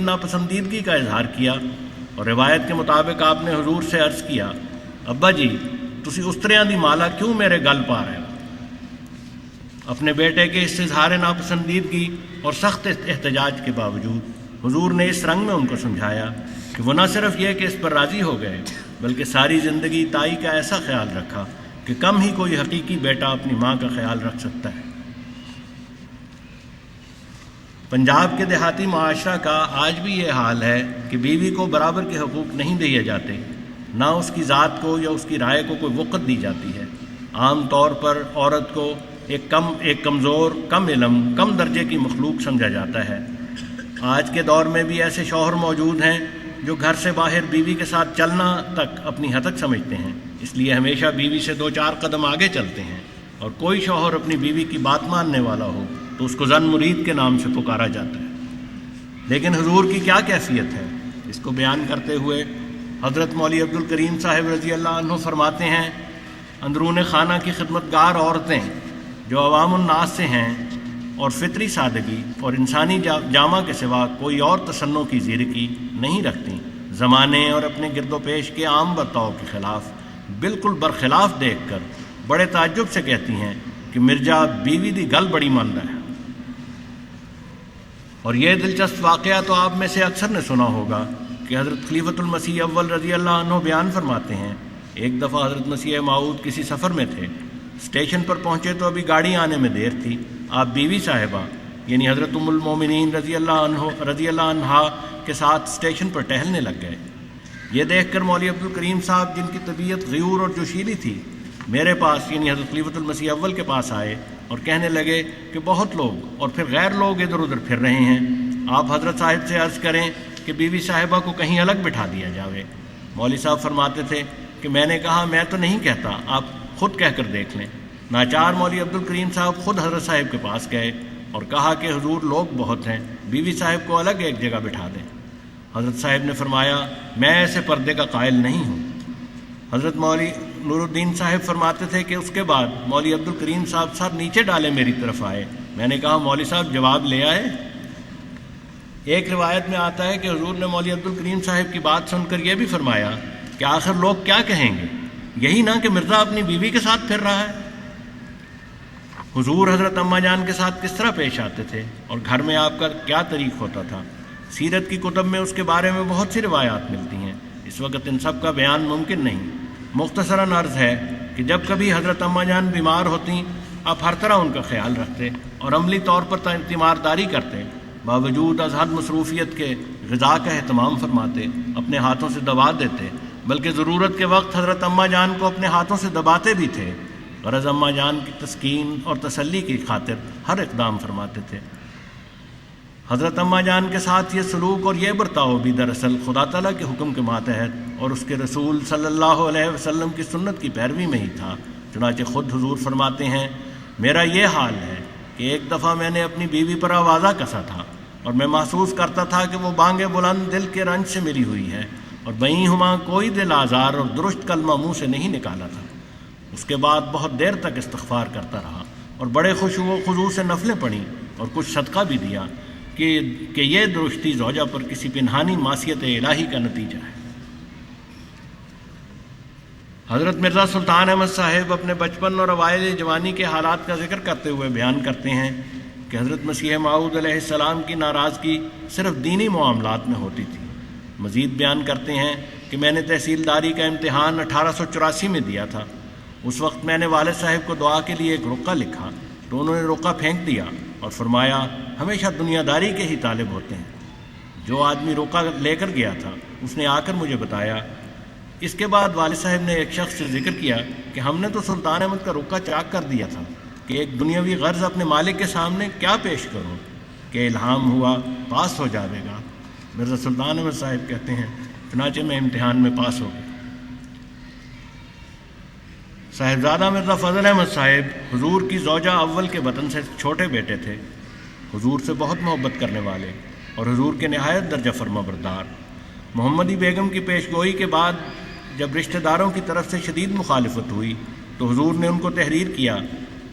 ناپسندیدگی کا اظہار کیا، اور روایت کے مطابق آپ نے حضور سے عرض کیا، ابا جی تسی اس طرح دی مالا کیوں میرے گل پا رہے ہو؟ اپنے بیٹے کے اس اظہار ناپسندیدگی اور سخت احتجاج کے باوجود حضور نے اس رنگ میں ان کو سمجھایا کہ وہ نہ صرف یہ کہ اس پر راضی ہو گئے، بلکہ ساری زندگی تائی کا ایسا خیال رکھا کہ کم ہی کوئی حقیقی بیٹا اپنی ماں کا خیال رکھ سکتا ہے۔ پنجاب کے دیہاتی معاشرہ کا آج بھی یہ حال ہے کہ بیوی کو برابر کے حقوق نہیں دیے جاتے، نہ اس کی ذات کو یا اس کی رائے کو کوئی وقت دی جاتی ہے۔ عام طور پر عورت کو ایک کمزور، کم علم، کم درجے کی مخلوق سمجھا جاتا ہے۔ آج کے دور میں بھی ایسے شوہر موجود ہیں جو گھر سے باہر بیوی کے ساتھ چلنا تک اپنی ہتک سمجھتے ہیں، اس لیے ہمیشہ بیوی سے 2-4 قدم آگے چلتے ہیں، اور کوئی شوہر اپنی بیوی کی بات ماننے والا ہو تو اس کو زن مرید کے نام سے پکارا جاتا ہے۔ لیکن حضور کی کیا کیفیت ہے؟ اس کو بیان کرتے ہوئے حضرت مولوی عبدالکریم صاحب رضی اللہ عنہ فرماتے ہیں، اندرون خانہ کی خدمتگار عورتیں جو عوام الناس سے ہیں اور فطری سادگی اور انسانی جامہ کے سوا کوئی اور تصنع کی زیرکی نہیں رکھتی، زمانے اور اپنے گرد و پیش کے عام برتاؤ کے خلاف بالکل برخلاف دیکھ کر بڑے تعجب سے کہتی ہیں کہ مرزا بیوی دی گل بڑی ماندا ہے۔ اور یہ دلچسپ واقعہ تو آپ میں سے اکثر نے سنا ہوگا کہ حضرت خلیفۃ المسیح اول رضی اللہ عنہ بیان فرماتے ہیں، ایک دفعہ حضرت مسیح موعود کسی سفر میں تھے، اسٹیشن پر پہنچے تو ابھی گاڑی آنے میں دیر تھی، آپ بیوی صاحبہ یعنی حضرت ام المومنین رضی اللہ عنہا کے ساتھ اسٹیشن پر ٹہلنے لگ گئے۔ یہ دیکھ کر مولوی عبدالکریم صاحب جن کی طبیعت غیور اور جوشیلی تھی میرے پاس یعنی حضرت خلیفۃ المسیح اول کے پاس آئے اور کہنے لگے کہ بہت لوگ اور پھر غیر لوگ ادھر ادھر پھر رہے ہیں، آپ حضرت صاحب سے عرض کریں کہ بیوی صاحبہ کو کہیں الگ بٹھا دیا جاوے۔ مولوی صاحب فرماتے تھے کہ میں نے کہا میں تو نہیں کہتا، آپ خود کہہ کر دیکھ لیں۔ ناچار مولوی عبدالکریم صاحب خود حضرت صاحب کے پاس گئے اور کہا کہ حضور لوگ بہت ہیں، بیوی صاحب کو الگ ایک جگہ بٹھا دیں۔ حضرت صاحب نے فرمایا میں ایسے پردے کا قائل نہیں ہوں۔ حضرت مولوی نور الدین صاحب فرماتے تھے کہ اس کے بعد مولوی عبدالکریم صاحب سر نیچے ڈالے میری طرف آئے، میں نے کہا مولوی صاحب جواب لے آئے؟ ایک روایت میں آتا ہے کہ حضور نے مولوی عبدالکریم صاحب کی بات سن کر یہ بھی فرمایا کہ آخر لوگ کیا کہیں گے، یہی نہ کہ مرزا اپنی بیوی کے ساتھ پھر رہا ہے۔ حضور حضرت اماں جان کے ساتھ کس طرح پیش آتے تھے اور گھر میں آپ کا کیا طریق ہوتا تھا، سیرت کی کتب میں اس کے بارے میں بہت سی روایات ملتی ہیں، اس وقت ان سب کا بیان ممکن نہیں۔ مختصراً عرض ہے کہ جب کبھی حضرت اماں جان بیمار ہوتیں آپ ہر طرح ان کا خیال رکھتے اور عملی طور پر تیمارداری کرتے، باوجود از حد مصروفیت کے غذا کا اہتمام فرماتے، اپنے ہاتھوں سے دبا دیتے، بلکہ ضرورت کے وقت حضرت اماں جان کو اپنے ہاتھوں سے دباتے بھی تھے، غرض اماں جان کی تسکین اور تسلی کی خاطر ہر اقدام فرماتے تھے۔ حضرت اماں جان کے ساتھ یہ سلوک اور یہ برتاؤ بھی دراصل خدا تعالیٰ کے حکم کے ماتحت اور اس کے رسول صلی اللہ علیہ وسلم کی سنت کی پیروی میں ہی تھا۔ چنانچہ خود حضور فرماتے ہیں میرا یہ حال ہے کہ ایک دفعہ میں نے اپنی بیوی پر آوازہ کسا تھا اور میں محسوس کرتا تھا کہ وہ بانگ بلند دل کے رنج سے ملی ہوئی ہے اور بہیں ہما کوئی دل آزار اور درست کلمہ منہ سے نہیں نکالا تھا۔ اس کے بعد بہت دیر تک استغفار کرتا رہا اور بڑے خشوع و خضوع سے نفلیں پڑھیں اور کچھ صدقہ بھی دیا کہ یہ درشتی زوجہ پر کسی پنہانی معصیت الہی کا نتیجہ ہے۔ حضرت مرزا سلطان احمد صاحب اپنے بچپن اور اوائل جوانی کے حالات کا ذکر کرتے ہوئے بیان کرتے ہیں کہ حضرت مسیح موعود علیہ السلام کی ناراضگی صرف دینی معاملات میں ہوتی تھی۔ مزید بیان کرتے ہیں کہ میں نے تحصیلداری کا امتحان 1884 میں دیا تھا۔ اس وقت میں نے والد صاحب کو دعا کے لیے ایک رقعہ لکھا تو انہوں نے رقعہ پھینک دیا اور فرمایا ہمیشہ دنیا داری کے ہی طالب ہوتے ہیں۔ جو آدمی رقعہ لے کر گیا تھا اس نے آ کر مجھے بتایا۔ اس کے بعد والد صاحب نے ایک شخص سے ذکر کیا کہ ہم نے تو سلطان احمد کا رقعہ چاک کر دیا تھا کہ ایک دنیاوی غرض اپنے مالک کے سامنے کیا پیش کرو کہ الہام ہوا پاس ہو جاوے گا۔ مرزا سلطان احمد صاحب کہتے ہیں چنانچہ میں امتحان میں پاس ہو گیا۔ صاحبزادہ مرزا فضل احمد صاحب حضور کی زوجہ اول کے وطن سے چھوٹے بیٹے تھے، حضور سے بہت محبت کرنے والے اور حضور کے نہایت درجہ فرما بردار۔ محمدی بیگم کی پیشگوئی کے بعد جب رشتہ داروں کی طرف سے شدید مخالفت ہوئی تو حضور نے ان کو تحریر کیا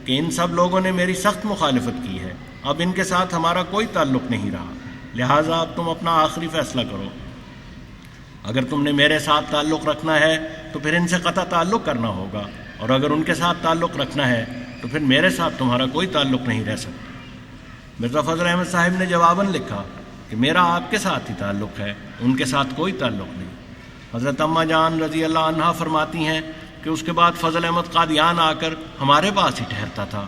کہ ان سب لوگوں نے میری سخت مخالفت کی ہے، اب ان کے ساتھ ہمارا کوئی تعلق نہیں رہا، لہٰذا اب تم اپنا آخری فیصلہ کرو۔ اگر تم نے میرے ساتھ تعلق رکھنا ہے تو پھر ان سے قطع تعلق کرنا ہوگا، اور اگر ان کے ساتھ تعلق رکھنا ہے تو پھر میرے ساتھ تمہارا کوئی تعلق نہیں رہ سکتا۔ مرزا فضل احمد صاحب نے جواباً لکھا کہ میرا آپ کے ساتھ ہی تعلق ہے، ان کے ساتھ کوئی تعلق نہیں۔ حضرت اماں جان رضی اللہ عنہا فرماتی ہیں کہ اس کے بعد فضل احمد قادیان آ کر ہمارے پاس ہی ٹھہرتا تھا۔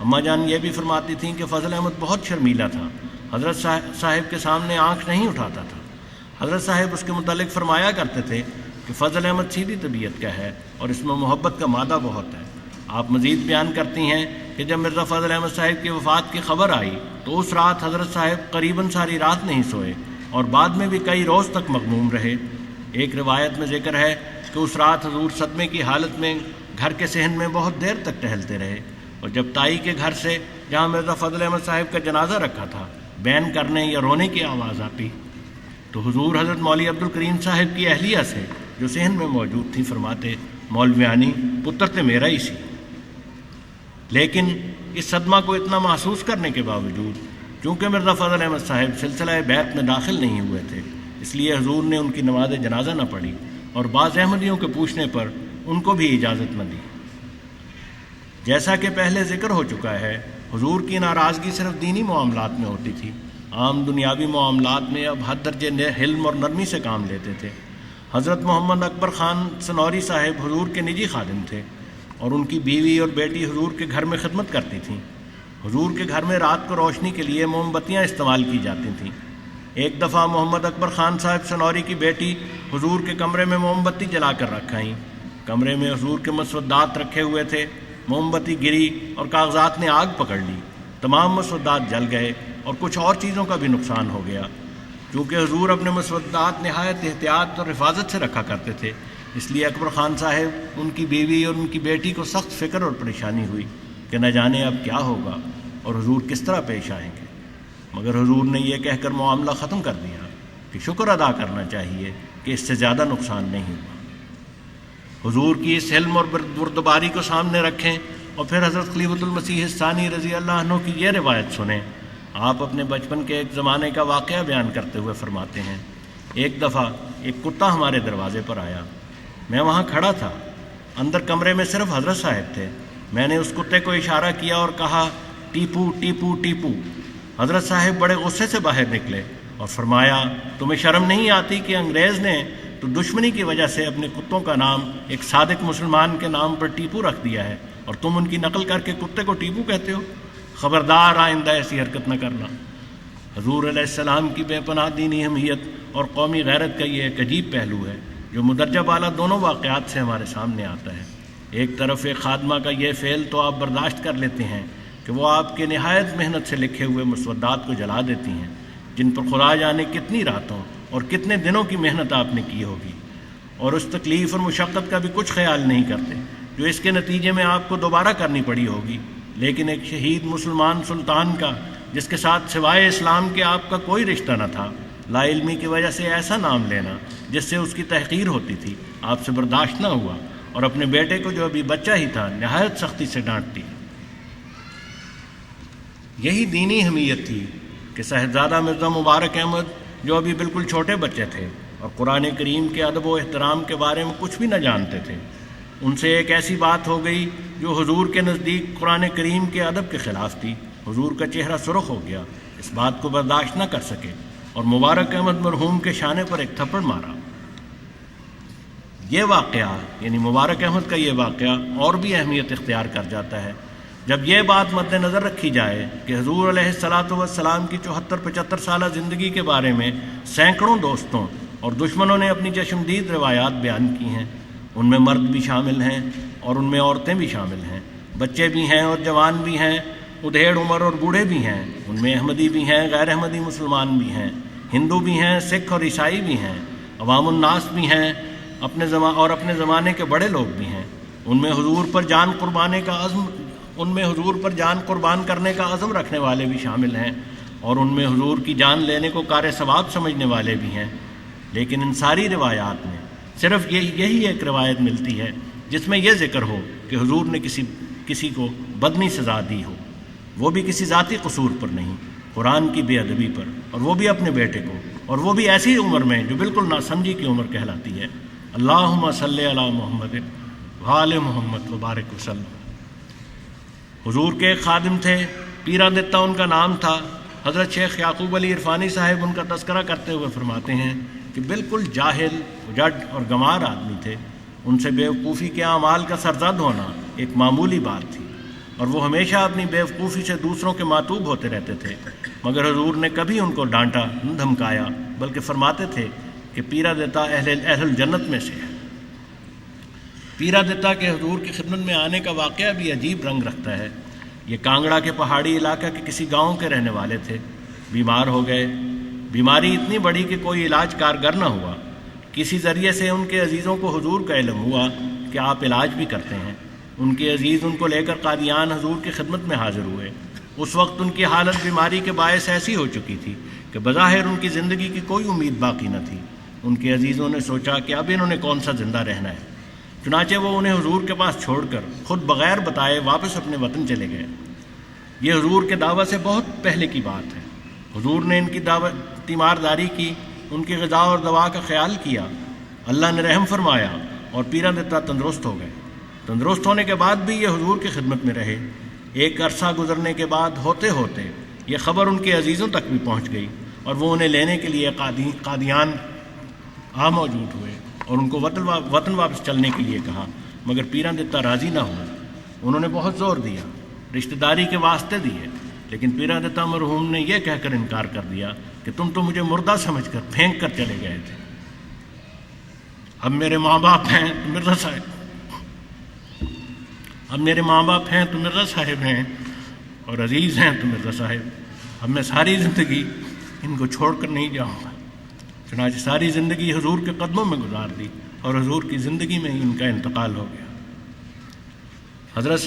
اماں جان یہ بھی فرماتی تھیں کہ فضل احمد بہت شرمیلا تھا، حضرت صاحب کے سامنے آنکھ نہیں اٹھاتا تھا۔ حضرت صاحب اس کے متعلق فرمایا کرتے تھے کہ فضل احمد سیدھی طبیعت کا ہے اور اس میں محبت کا مادہ بہت ہے۔ آپ مزید بیان کرتی ہیں کہ جب مرزا فضل احمد صاحب کی وفات کی خبر آئی تو اس رات حضرت صاحب قریباً ساری رات نہیں سوئے اور بعد میں بھی کئی روز تک مغموم رہے۔ ایک روایت میں ذکر ہے کہ اس رات حضور صدمے کی حالت میں گھر کے صحن میں بہت دیر تک ٹہلتے رہے، اور جب تائی کے گھر سے جہاں مرزا فضل احمد صاحب کا جنازہ رکھا تھا بین کرنے یا رونے کی آواز آتی تو حضور حضرت مولوی عبدالکریم صاحب کی اہلیہ سے جو صحن میں موجود تھیں فرماتے مولویانی پتر تے میرا ہی سی. لیکن اس صدمہ کو اتنا محسوس کرنے کے باوجود چونکہ مرزا فضل احمد صاحب سلسلہ بیعت میں داخل نہیں ہوئے تھے اس لیے حضور نے ان کی نماز جنازہ نہ پڑھی اور بعض احمدیوں کے پوچھنے پر ان کو بھی اجازت نہ دی. جیسا کہ پہلے ذکر ہو چکا ہے حضور کی ناراضگی صرف دینی معاملات میں ہوتی تھی. عام دنیاوی معاملات میں اب حد درجے حلم اور نرمی سے کام لیتے تھے. حضرت محمد اکبر خان سنوری صاحب حضور کے نجی خادم تھے اور ان کی بیوی اور بیٹی حضور کے گھر میں خدمت کرتی تھیں. حضور کے گھر میں رات کو روشنی کے لیے موم بتیاں استعمال کی جاتی تھیں. ایک دفعہ محمد اکبر خان صاحب سنوری کی بیٹی حضور کے کمرے میں موم بتی جلا کر رکھائیں. کمرے میں حضور کے مسودات رکھے ہوئے تھے. موم بتی گری اور کاغذات نے آگ پکڑ لی. تمام مسودات جل گئے اور کچھ اور چیزوں کا بھی نقصان ہو گیا. چونکہ حضور اپنے مسودات نہایت احتیاط اور حفاظت سے رکھا کرتے تھے اس لیے اکبر خان صاحب ان کی بیوی اور ان کی بیٹی کو سخت فکر اور پریشانی ہوئی کہ نہ جانے اب کیا ہوگا اور حضور کس طرح پیش آئیں گے. مگر حضور نے یہ کہہ کر معاملہ ختم کر دیا کہ شکر ادا کرنا چاہیے کہ اس سے زیادہ نقصان نہیں ہوا. حضور کی اس حلم اور بردباری کو سامنے رکھیں اور پھر حضرت خلیفۃ المسیح الثانی رضی اللہ عنہ کی یہ روایت سنیں. آپ اپنے بچپن کے ایک زمانے کا واقعہ بیان کرتے ہوئے فرماتے ہیں ایک دفعہ ایک کتا ہمارے دروازے پر آیا. میں وہاں کھڑا تھا. اندر کمرے میں صرف حضرت صاحب تھے. میں نے اس کتے کو اشارہ کیا اور کہا ٹیپو ٹیپو ٹیپو. حضرت صاحب بڑے غصے سے باہر نکلے اور فرمایا تمہیں شرم نہیں آتی کہ انگریز نے تو دشمنی کی وجہ سے اپنے کتوں کا نام ایک صادق مسلمان کے نام پر ٹیپو رکھ دیا ہے اور تم ان کی نقل کر کے کتے کو ٹیپو کہتے ہو. خبردار آئندہ ایسی حرکت نہ کرنا. حضور علیہ السلام کی بے پناہ دینی اہمیت اور قومی غیرت کا یہ ایک عجیب پہلو ہے جو مدرجہ بالا دونوں واقعات سے ہمارے سامنے آتا ہے. ایک طرف ایک خادمہ کا یہ فعل تو آپ برداشت کر لیتے ہیں کہ وہ آپ کے نہایت محنت سے لکھے ہوئے مسودات کو جلا دیتی ہیں جن پر خدا جانے کتنی راتوں اور کتنے دنوں کی محنت آپ نے کی ہوگی اور اس تکلیف اور مشقت کا بھی کچھ خیال نہیں کرتے جو اس کے نتیجے میں آپ کو دوبارہ کرنی پڑی ہوگی. لیکن ایک شہید مسلمان سلطان کا جس کے ساتھ سوائے اسلام کے آپ کا کوئی رشتہ نہ تھا لا علمی کی وجہ سے ایسا نام لینا جس سے اس کی تحقیر ہوتی تھی آپ سے برداشت نہ ہوا اور اپنے بیٹے کو جو ابھی بچہ ہی تھا نہایت سختی سے ڈانٹتی. یہی دینی حمیت تھی کہ صاحبزادہ مرزا مبارک احمد جو ابھی بالکل چھوٹے بچے تھے اور قرآن کریم کے ادب و احترام کے بارے میں کچھ بھی نہ جانتے تھے ان سے ایک ایسی بات ہو گئی جو حضور کے نزدیک قرآن کریم کے ادب کے خلاف تھی. حضور کا چہرہ سرخ ہو گیا. اس بات کو برداشت نہ کر سکے اور مبارک احمد مرحوم کے شانے پر ایک تھپڑ مارا. یہ واقعہ یعنی مبارک احمد کا یہ واقعہ اور بھی اہمیت اختیار کر جاتا ہے جب یہ بات مد نظر رکھی جائے کہ حضور علیہ الصلاۃ والسلام کی 74-75 سالہ زندگی کے بارے میں سینکڑوں دوستوں اور دشمنوں نے اپنی چشمدید روایات بیان کی ہیں. ان میں مرد بھی شامل ہیں اور ان میں عورتیں بھی شامل ہیں. بچے بھی ہیں اور جوان بھی ہیں. ادھیڑ عمر اور بوڑھے بھی ہیں. ان میں احمدی بھی ہیں, غیر احمدی مسلمان بھی ہیں, ہندو بھی ہیں, سکھ اور عیسائی بھی ہیں, عوام الناس بھی ہیں, اپنے زمانے کے بڑے لوگ بھی ہیں. ان میں حضور پر جان قربان کرنے کا عزم رکھنے والے بھی شامل ہیں اور ان میں حضور کی جان لینے کو کار ثواب سمجھنے والے بھی ہیں. لیکن ان ساری روایات میں صرف یہی ایک روایت ملتی ہے جس میں یہ ذکر ہو کہ حضور نے کسی کو بدنی سزا دی ہو, وہ بھی کسی ذاتی قصور پر نہیں, قرآن کی بے ادبی پر, اور وہ بھی اپنے بیٹے کو, اور وہ بھی ایسی عمر میں جو بالکل ناسمجھی کی عمر کہلاتی ہے. اللہم صلی علی محمد وآل محمد وبارک وسلم. حضور کے ایک خادم تھے, پیرا دتا ان کا نام تھا. حضرت شیخ یعقوب علی عرفانی صاحب ان کا تذکرہ کرتے ہوئے فرماتے ہیں کہ بالکل جاہل, جڈ اور گمار آدمی تھے. ان سے بیوقوفی کے اعمال کا سرزد ہونا ایک معمولی بات تھی اور وہ ہمیشہ اپنی بیوقوفی سے دوسروں کے معتوب ہوتے رہتے تھے. مگر حضور نے کبھی ان کو ڈانٹا نہ دھمکایا, بلکہ فرماتے تھے کہ پیرا دتا اہل الجنت میں سے ہے. پیرا دتا کے حضور کی خدمت میں آنے کا واقعہ بھی عجیب رنگ رکھتا ہے. یہ کانگڑا کے پہاڑی علاقہ کے کسی گاؤں کے رہنے والے تھے. بیمار ہو گئے. بیماری اتنی بڑی کہ کوئی علاج کارگر نہ ہوا. کسی ذریعے سے ان کے عزیزوں کو حضور کا علم ہوا کہ آپ علاج بھی کرتے ہیں. ان کے عزیز ان کو لے کر قادیان حضور کی خدمت میں حاضر ہوئے. اس وقت ان کی حالت بیماری کے باعث ایسی ہو چکی تھی کہ بظاہر ان کی زندگی کی کوئی امید باقی نہ تھی۔ ان کے عزیزوں نے سوچا کہ اب انہوں نے کون سا زندہ رہنا ہے، چنانچہ وہ انہیں حضور کے پاس چھوڑ کر خود بغیر بتائے واپس اپنے وطن چلے گئے۔ یہ حضور کے دعوت سے بہت پہلے کی بات ہے۔ حضور نے ان کی تیمارداری کی، ان کی غذا اور دوا کا خیال کیا، اللہ نے رحم فرمایا اور پیرا دتا تندرست ہو گئے۔ تندرست ہونے کے بعد بھی یہ حضور کی خدمت میں رہے۔ ایک عرصہ گزرنے کے بعد ہوتے ہوتے یہ خبر ان کے عزیزوں تک بھی پہنچ گئی اور وہ انہیں لینے کے لیے قادیان آ موجود ہوئے اور ان کو وطن واپس چلنے کے لیے کہا، مگر پیرا دتا راضی نہ ہوئے۔ انہوں نے بہت زور دیا، رشتہ داری کے واسطے دیے، لیکن پیرا دتا مرحوم نے یہ کہہ کر انکار کر دیا کہ تم تو مجھے مردہ سمجھ کر پھینک کر چلے گئے تھے، اب میرے ماں باپ ہیں تو مرزا صاحب ہیں اور عزیز ہیں تو مرزا صاحب، اب میں ساری زندگی ان کو چھوڑ کر نہیں جاؤں گا۔ چنانچہ ساری زندگی حضور کے قدموں میں گزار دی اور حضور کی زندگی میں ہی ان کا انتقال ہو گیا۔ حضرت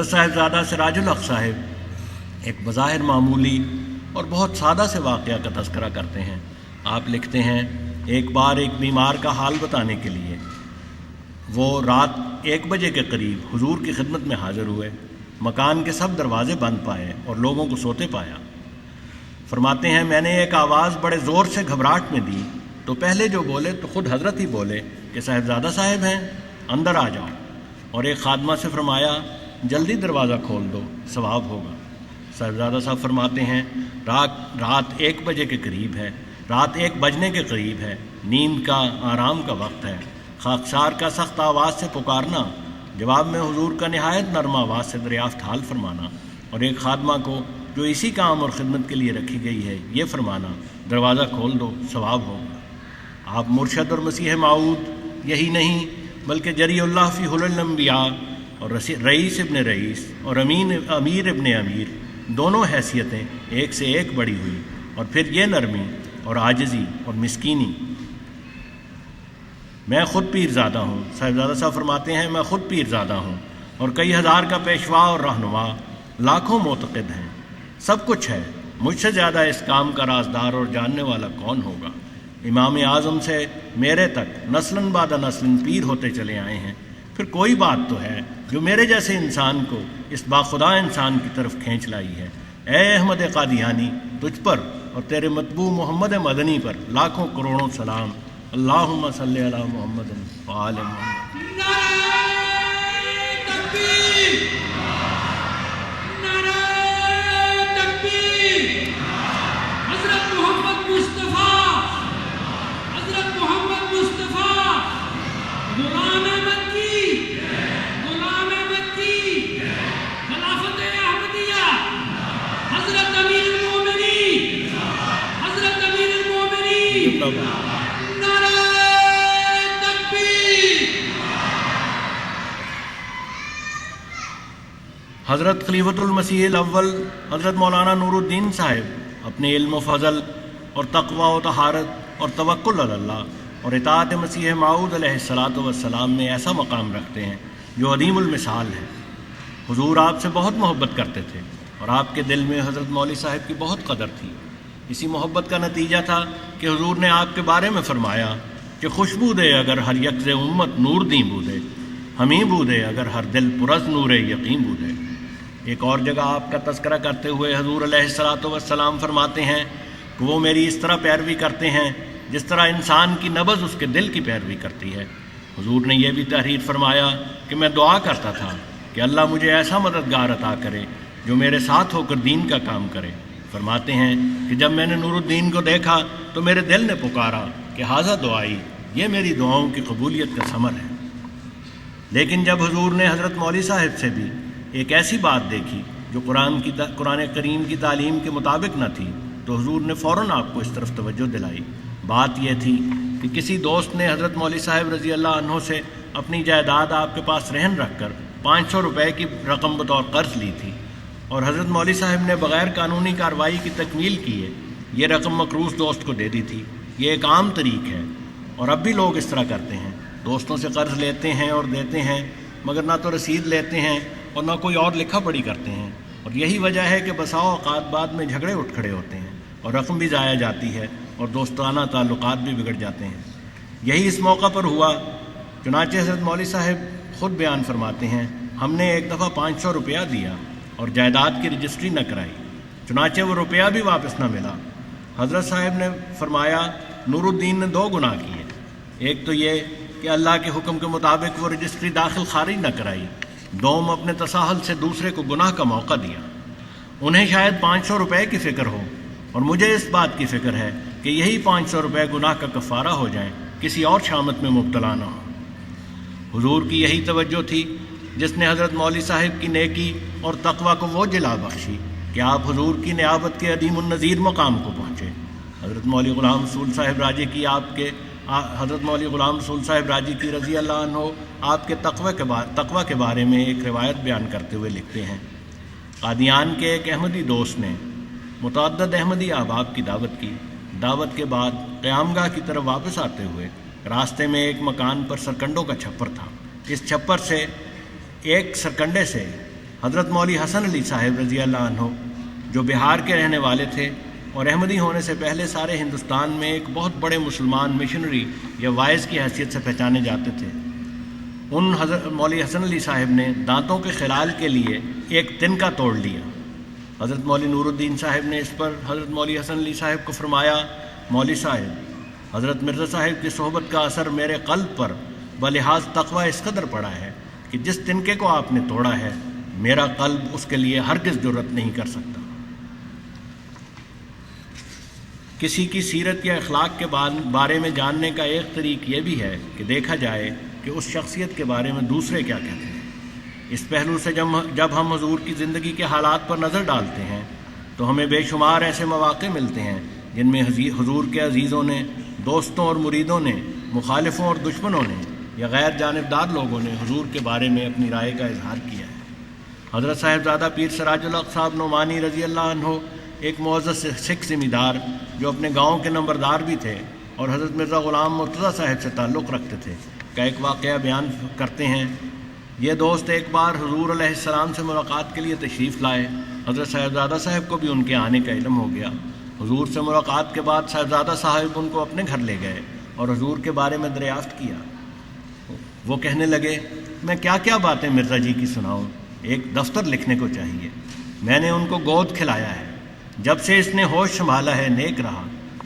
صاحبزادہ سراج الحق صاحب ایک بظاہر معمولی اور بہت سادہ سے واقعہ کا تذکرہ کرتے ہیں۔ آپ لکھتے ہیں، ایک بار ایک بیمار کا حال بتانے کے لیے وہ رات 1 بجے کے قریب حضور کی خدمت میں حاضر ہوئے۔ مکان کے سب دروازے بند پائے اور لوگوں کو سوتے پایا۔ فرماتے ہیں، میں نے ایک آواز بڑے زور سے گھبراہٹ میں دی تو پہلے جو بولے تو خود حضرت ہی بولے کہ صاحبزادہ صاحب ہیں، اندر آ جاؤ، اور ایک خادمہ سے فرمایا جلدی دروازہ کھول دو، ثواب ہوگا۔ صاحبزادہ صاحب فرماتے ہیں، رات 1 بجے کے قریب ہے، رات 1 بجنے کے قریب ہے، نیند کا آرام کا وقت ہے۔ خاکسار کا سخت آواز سے پکارنا، جواب میں حضور کا نہایت نرم آواز سے دریافت حال فرمانا، اور ایک خادمہ کو جو اسی کام اور خدمت کے لیے رکھی گئی ہے یہ فرمانا، دروازہ کھول دو، ثواب ہوگا۔ آپ مرشد اور مسیح موعود یہی نہیں بلکہ جری اللہ فی حل الانبیاء اور رئیس ابن رئیس اور امیر ابن امیر، دونوں حیثیتیں ایک سے ایک بڑی ہوئی، اور پھر یہ نرمی اور عاجزی اور مسکینی۔ میں خود پیرزادہ ہوں، صاحبزادہ صاحب فرماتے ہیں، میں خود پیرزادہ ہوں اور کئی ہزار کا پیشوا اور رہنما، لاکھوں معتقد ہیں، سب کچھ ہے، مجھ سے زیادہ اس کام کا رازدار اور جاننے والا کون ہوگا؟ امام اعظم سے میرے تک نسلاً بعد نسلاً پیر ہوتے چلے آئے ہیں، پھر کوئی بات تو ہے جو میرے جیسے انسان کو اس باخدا انسان کی طرف کھینچ لائی ہے۔ اے احمد قادیانی، تجھ پر اور تیرے مطبوع محمد مدنی پر لاکھوں کروڑوں سلام۔ اللہم صلی علی محمد وآل محمد۔ حضرت خلیفۃ المسیح الاول حضرت مولانا نور الدین صاحب اپنے علم و فضل اور تقوی و طہارت اور توکل علی اللہ اور اطاعت مسیح موعود علیہ الصلاۃ والسلام میں ایسا مقام رکھتے ہیں جو عظیم المثال ہے۔ حضور آپ سے بہت محبت کرتے تھے اور آپ کے دل میں حضرت مولوی صاحب کی بہت قدر تھی۔ اسی محبت کا نتیجہ تھا کہ حضور نے آپ کے بارے میں فرمایا کہ خوشبو دے اگر ہر یکز امت نور دیں بودے، ہمیں بودے اگر ہر دل پرز نور یقین بودے۔ ایک اور جگہ آپ کا تذکرہ کرتے ہوئے حضور علیہ الصلاۃ والسلام فرماتے ہیں کہ وہ میری اس طرح پیروی کرتے ہیں جس طرح انسان کی نبض اس کے دل کی پیروی کرتی ہے۔ حضور نے یہ بھی تحریر فرمایا کہ میں دعا کرتا تھا کہ اللہ مجھے ایسا مددگار عطا کرے جو میرے ساتھ ہو کر دین کا کام کرے۔ فرماتے ہیں کہ جب میں نے نور الدین کو دیکھا تو میرے دل نے پکارا کہ حاضہ دعائی، یہ میری دعاؤں کی قبولیت کا ثمر ہے۔ لیکن جب حضور نے حضرت مولوی صاحب سے بھی ایک ایسی بات دیکھی جو قرآن کریم کی تعلیم کے مطابق نہ تھی تو حضور نے فوراً آپ کو اس طرف توجہ دلائی۔ بات یہ تھی کہ کسی دوست نے حضرت مولوی صاحب رضی اللہ عنہ سے اپنی جائیداد آپ کے پاس رہن رکھ کر 500 روپے کی رقم بطور قرض لی تھی، اور حضرت مولوی صاحب نے بغیر قانونی کارروائی کی تکمیل کیے یہ رقم مقروض دوست کو دے دی تھی۔ یہ ایک عام طریق ہے اور اب بھی لوگ اس طرح کرتے ہیں۔ دوستوں سے قرض لیتے ہیں اور دیتے ہیں، مگر نہ تو رسید لیتے ہیں اور نہ کوئی اور لکھا پڑھی کرتے ہیں، اور یہی وجہ ہے کہ بسا اوقات بعد میں جھگڑے اٹھ کھڑے ہوتے ہیں اور رقم بھی ضائع جاتی ہے اور دوستانہ تعلقات بھی بگڑ جاتے ہیں۔ یہی اس موقع پر ہوا۔ چنانچہ حضرت مولوی صاحب خود بیان فرماتے ہیں، ہم نے ایک دفعہ 500 روپیہ دیا اور جائیداد کی رجسٹری نہ کرائی، چنانچہ وہ روپیہ بھی واپس نہ ملا۔ حضرت صاحب نے فرمایا نور الدین نے 2 گناہ کیے، ایک تو یہ کہ اللہ کے حکم کے مطابق وہ رجسٹری داخل خارج نہ کرائی، دوم اپنے تساہل سے دوسرے کو گناہ کا موقع دیا۔ انہیں شاید 500 روپے کی فکر ہو اور مجھے اس بات کی فکر ہے کہ یہی 500 روپے گناہ کا کفارہ ہو جائیں، کسی اور شامت میں مبتلا نہ ہو۔ حضور کی یہی توجہ تھی جس نے حضرت مولوی صاحب کی نیکی اور تقوی کو وہ جلا بخشی کہ آپ حضور کی نیابت کے عدیم النظیر مقام کو پہنچے۔ حضرت مولوی غلام رسول صاحب راجی کی حضرت مولوی غلام رسول صاحب راجی کی رضی اللہ عنہ آپ کے تقوی کے بارے میں ایک روایت بیان کرتے ہوئے لکھتے ہیں، قادیان کے ایک احمدی دوست نے متعدد احمدی احباب کی دعوت کی۔ دعوت کے بعد قیامگاہ کی طرف واپس آتے ہوئے راستے میں ایک مکان پر سرکنڈوں کا چھپر تھا۔ اس چھپر سے ایک سرکنڈے سے حضرت مولوی حسن علی صاحب رضی اللہ عنہ جو بہار کے رہنے والے تھے اور احمدی ہونے سے پہلے سارے ہندوستان میں ایک بہت بڑے مسلمان مشنری یا وائز کی حیثیت سے پہچانے جاتے تھے، ان حضرت مولوی حسن علی صاحب نے دانتوں کے خلال کے لیے ایک تنکا توڑ لیا۔ حضرت مولوی نور الدین صاحب نے اس پر حضرت مولوی حسن علی صاحب کو فرمایا، مولوی صاحب، حضرت مرزا صاحب کی صحبت کا اثر میرے قلب پر بلحاظ تقوی اس قدر پڑا ہے کہ جس تنکے کو آپ نے توڑا ہے میرا قلب اس کے لیے ہرگز جرأت نہیں کر سکتا۔ کسی کی سیرت یا اخلاق کے بارے میں جاننے کا ایک طریق یہ بھی ہے کہ دیکھا جائے کہ اس شخصیت کے بارے میں دوسرے کیا کہتے ہیں۔ اس پہلو سے جب ہم حضور کی زندگی کے حالات پر نظر ڈالتے ہیں تو ہمیں بے شمار ایسے مواقع ملتے ہیں جن میں حضور کے عزیزوں نے، دوستوں اور مریدوں نے، مخالفوں اور دشمنوں نے یا غیر جانبدار لوگوں نے حضور کے بارے میں اپنی رائے کا اظہار کیا ہے۔ حضرت صاحبزادہ پیر سراج الحق صاحب نعمانی رضی اللہ عنہ ایک معزز سکھ زمیندار جو اپنے گاؤں کے نمبردار بھی تھے اور حضرت مرزا غلام مرتضیٰ صاحب سے تعلق رکھتے تھے کا ایک واقعہ بیان کرتے ہیں۔ یہ دوست ایک بار حضور علیہ السلام سے ملاقات کے لیے تشریف لائے۔ حضرت صاحبزادہ صاحب کو بھی ان کے آنے کا علم ہو گیا۔ حضور سے ملاقات کے بعد صاحبزادہ صاحب ان کو اپنے گھر لے گئے اور حضور کے بارے میں دریافت کیا۔ وہ کہنے لگے، میں کیا کیا باتیں مرزا جی کی سناؤں، ایک دفتر لکھنے کو چاہیے۔ میں نے ان کو گود کھلایا ہے، جب سے اس نے ہوش سنبھالا ہے نیک رہا،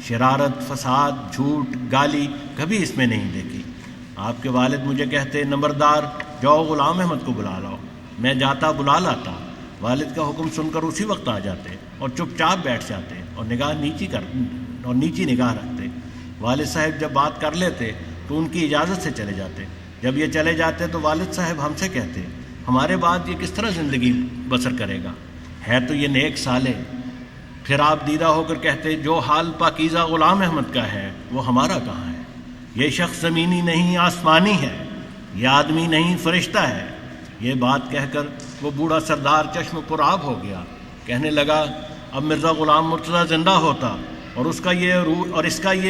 شرارت، فساد، جھوٹ، گالی کبھی اس میں نہیں دیکھی۔ آپ کے والد مجھے کہتے، نمبردار جاؤ غلام احمد کو بلا لاؤ۔ میں جاتا، بلا لاتا، والد کا حکم سن کر اسی وقت آ جاتے اور چپ چاپ بیٹھ جاتے اور نیچی نگاہ رکھتے۔ والد صاحب جب بات کر لیتے تو ان کی اجازت سے چلے جاتے۔ جب یہ چلے جاتے تو والد صاحب ہم سے کہتے، ہمارے بعد یہ کس طرح زندگی بسر کرے گا، ہے تو یہ نیک صالح۔ پھر آپ دیدہ ہو کر کہتے، جو حال پاکیزہ غلام احمد کا ہے وہ ہمارا کہاں ہے؟ یہ شخص زمینی نہیں آسمانی ہے، یہ آدمی نہیں فرشتہ ہے۔ یہ بات کہہ کر وہ بوڑھا سردار چشم پر آب ہو گیا، کہنے لگا، اب مرزا غلام مرتضیٰ زندہ ہوتا اور اس کا یہ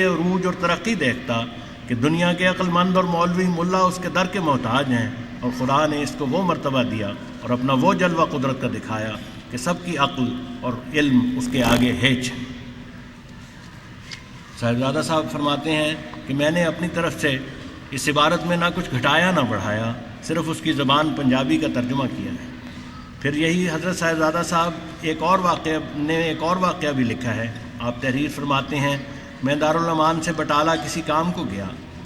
عروج اور ترقی دیکھتا کہ دنیا کے عقل مند اور مولوی ملا اس کے در کے محتاج ہیں، اور خدا نے اس کو وہ مرتبہ دیا اور اپنا وہ جلوہ قدرت کا دکھایا کہ سب کی عقل اور علم اس کے آگے ہیچ ہے۔ صاحبزادہ صاحب فرماتے ہیں کہ میں نے اپنی طرف سے اس عبارت میں نہ کچھ گھٹایا نہ بڑھایا، صرف اس کی زبان پنجابی کا ترجمہ کیا ہے۔ پھر یہی حضرت صاحبزادہ صاحب ایک اور واقعہ بھی لکھا ہے۔ آپ تحریر فرماتے ہیں، میں دارالامان سے بٹالہ کسی کام کو گیا،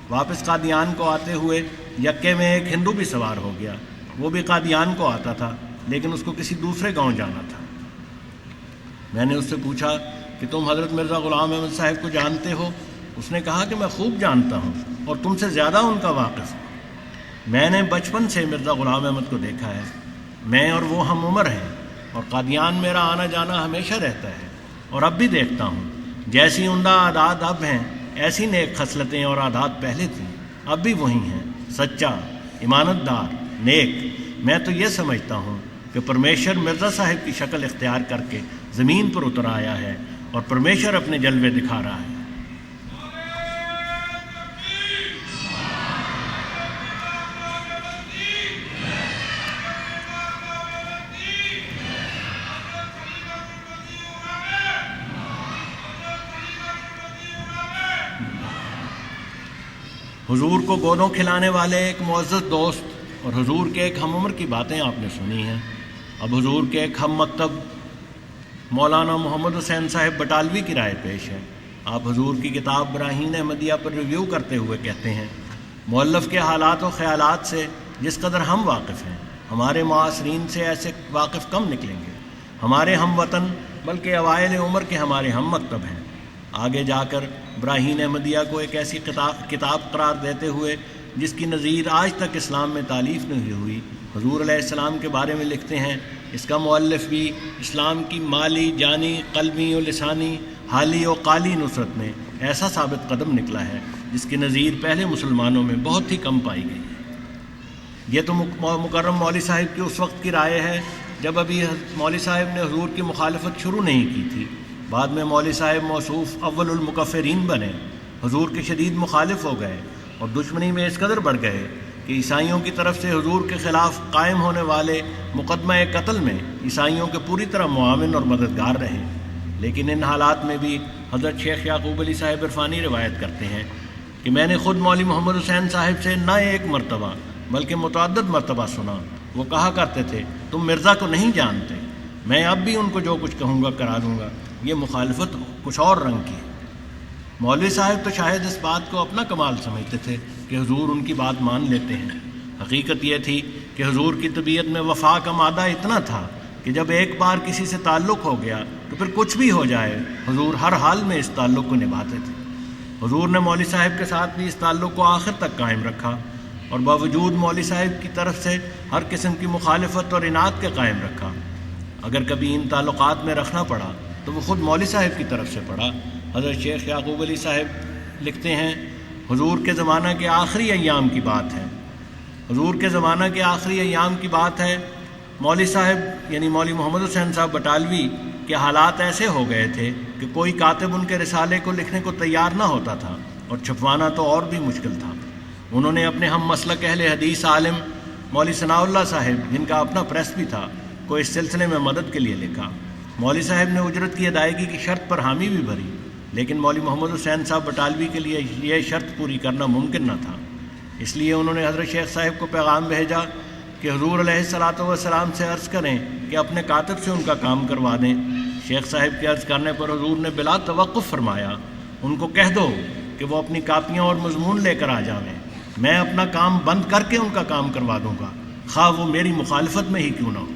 واپس قادیان کو آتے ہوئے یکے میں ایک ہندو بھی سوار ہو گیا۔ وہ بھی قادیان کو آتا تھا لیکن اس کو کسی دوسرے گاؤں جانا تھا۔ میں نے اس سے پوچھا کہ تم حضرت مرزا غلام احمد صاحب کو جانتے ہو؟ اس نے کہا کہ میں خوب جانتا ہوں اور تم سے زیادہ ان کا واقف ہوں۔ میں نے بچپن سے مرزا غلام احمد کو دیکھا ہے، میں اور وہ ہم عمر ہیں، اور قادیان میرا آنا جانا ہمیشہ رہتا ہے، اور اب بھی دیکھتا ہوں۔ جیسی عمدہ عادات اب ہیں ایسی نیک خصلتیں اور عادات پہلے تھیں، اب بھی وہی ہیں، سچا، ایمانت دار، نیک۔ میں تو یہ سمجھتا ہوں کہ پرمیشر مرزا صاحب کی شکل اختیار کر کے زمین پر اتر آیا ہے اور پرمیشر اپنے جلوے دکھا رہا ہے۔ حضور کو گودوں کھلانے والے ایک معزز دوست اور حضور کے ایک ہم عمر کی باتیں آپ نے سنی ہیں۔ اب حضور کے ایک ہم مکتب مولانا محمد حسین صاحب بٹالوی کی رائے پیش ہے۔ آپ حضور کی کتاب براہین احمدیہ پر ریویو کرتے ہوئے کہتے ہیں، مؤلف کے حالات و خیالات سے جس قدر ہم واقف ہیں، ہمارے معاصرین سے ایسے واقف کم نکلیں گے۔ ہمارے ہم وطن بلکہ اوائل عمر کے ہمارے ہم مکتب ہیں۔ آگے جا کر براہین احمدیہ کو ایک ایسی کتاب قرار دیتے ہوئے جس کی نظیر آج تک اسلام میں تالیف نہیں ہوئی، حضور علیہ السلام کے بارے میں لکھتے ہیں، اس کا مؤلف بھی اسلام کی مالی، جانی، قلبی و لسانی، حالی و قالی نصرت میں ایسا ثابت قدم نکلا ہے جس کی نظیر پہلے مسلمانوں میں بہت ہی کم پائی گئی ہے۔ یہ تو مکرم مولوی صاحب کی اس وقت کی رائے ہے جب ابھی مولوی صاحب نے حضور کی مخالفت شروع نہیں کی تھی۔ بعد میں مولوی صاحب موصوف اول المکفرین بنے، حضور کے شدید مخالف ہو گئے اور دشمنی میں اس قدر بڑھ گئے کہ عیسائیوں کی طرف سے حضور کے خلاف قائم ہونے والے مقدمہ قتل میں عیسائیوں کے پوری طرح معاون اور مددگار رہے۔ لیکن ان حالات میں بھی حضرت شیخ یعقوب علی صاحب عرفانی روایت کرتے ہیں کہ میں نے خود مولوی محمد حسین صاحب سے نہ ایک مرتبہ بلکہ متعدد مرتبہ سنا، وہ کہا کرتے تھے، تم مرزا کو نہیں جانتے، میں اب بھی ان کو جو کچھ کہوں گا کرا دوں گا۔ یہ مخالفت کچھ اور رنگ کی ہے۔ مولوی صاحب تو شاید اس بات کو اپنا کمال سمجھتے تھے کہ حضور ان کی بات مان لیتے ہیں۔ حقیقت یہ تھی کہ حضور کی طبیعت میں وفا کا مادہ اتنا تھا کہ جب ایک بار کسی سے تعلق ہو گیا تو پھر کچھ بھی ہو جائے حضور ہر حال میں اس تعلق کو نبھاتے تھے۔ حضور نے مولوی صاحب کے ساتھ بھی اس تعلق کو آخر تک قائم رکھا اور باوجود مولوی صاحب کی طرف سے ہر قسم کی مخالفت اور اناد کے قائم رکھا۔ اگر کبھی ان تعلقات میں رکھنا پڑا تو وہ خود مولوی صاحب کی طرف سے پڑا۔ حضرت شیخ یعقوب علی صاحب لکھتے ہیں، حضور کے زمانہ کے آخری ایام کی بات ہے، حضور کے زمانہ کے آخری ایام کی بات ہے، مولوی صاحب یعنی مولوی محمد حسین صاحب بٹالوی کے حالات ایسے ہو گئے تھے کہ کوئی کاتب ان کے رسالے کو لکھنے کو تیار نہ ہوتا تھا اور چھپوانا تو اور بھی مشکل تھا۔ انہوں نے اپنے ہم مسلک اہل حدیث عالم مولوی ثناء اللہ صاحب، جن کا اپنا پریس بھی تھا، کو اس سلسلے میں مدد کے لیے لکھا۔ مولوی صاحب نے اجرت کی ادائیگی کی شرط پر حامی بھی بھری، لیکن مولوی محمد حسین صاحب بٹالوی کے لیے یہ شرط پوری کرنا ممکن نہ تھا۔ اس لیے انہوں نے حضرت شیخ صاحب کو پیغام بھیجا کہ حضور علیہ الصلاۃ والسلام سے عرض کریں کہ اپنے کاتب سے ان کا کام کروا دیں۔ شیخ صاحب کے عرض کرنے پر حضور نے بلا توقف فرمایا، ان کو کہہ دو کہ وہ اپنی کاپیاں اور مضمون لے کر آ جائیں، میں اپنا کام بند کر کے ان کا کام کروا دوں گا، خواہ وہ میری مخالفت میں ہی کیوں نہ ہو۔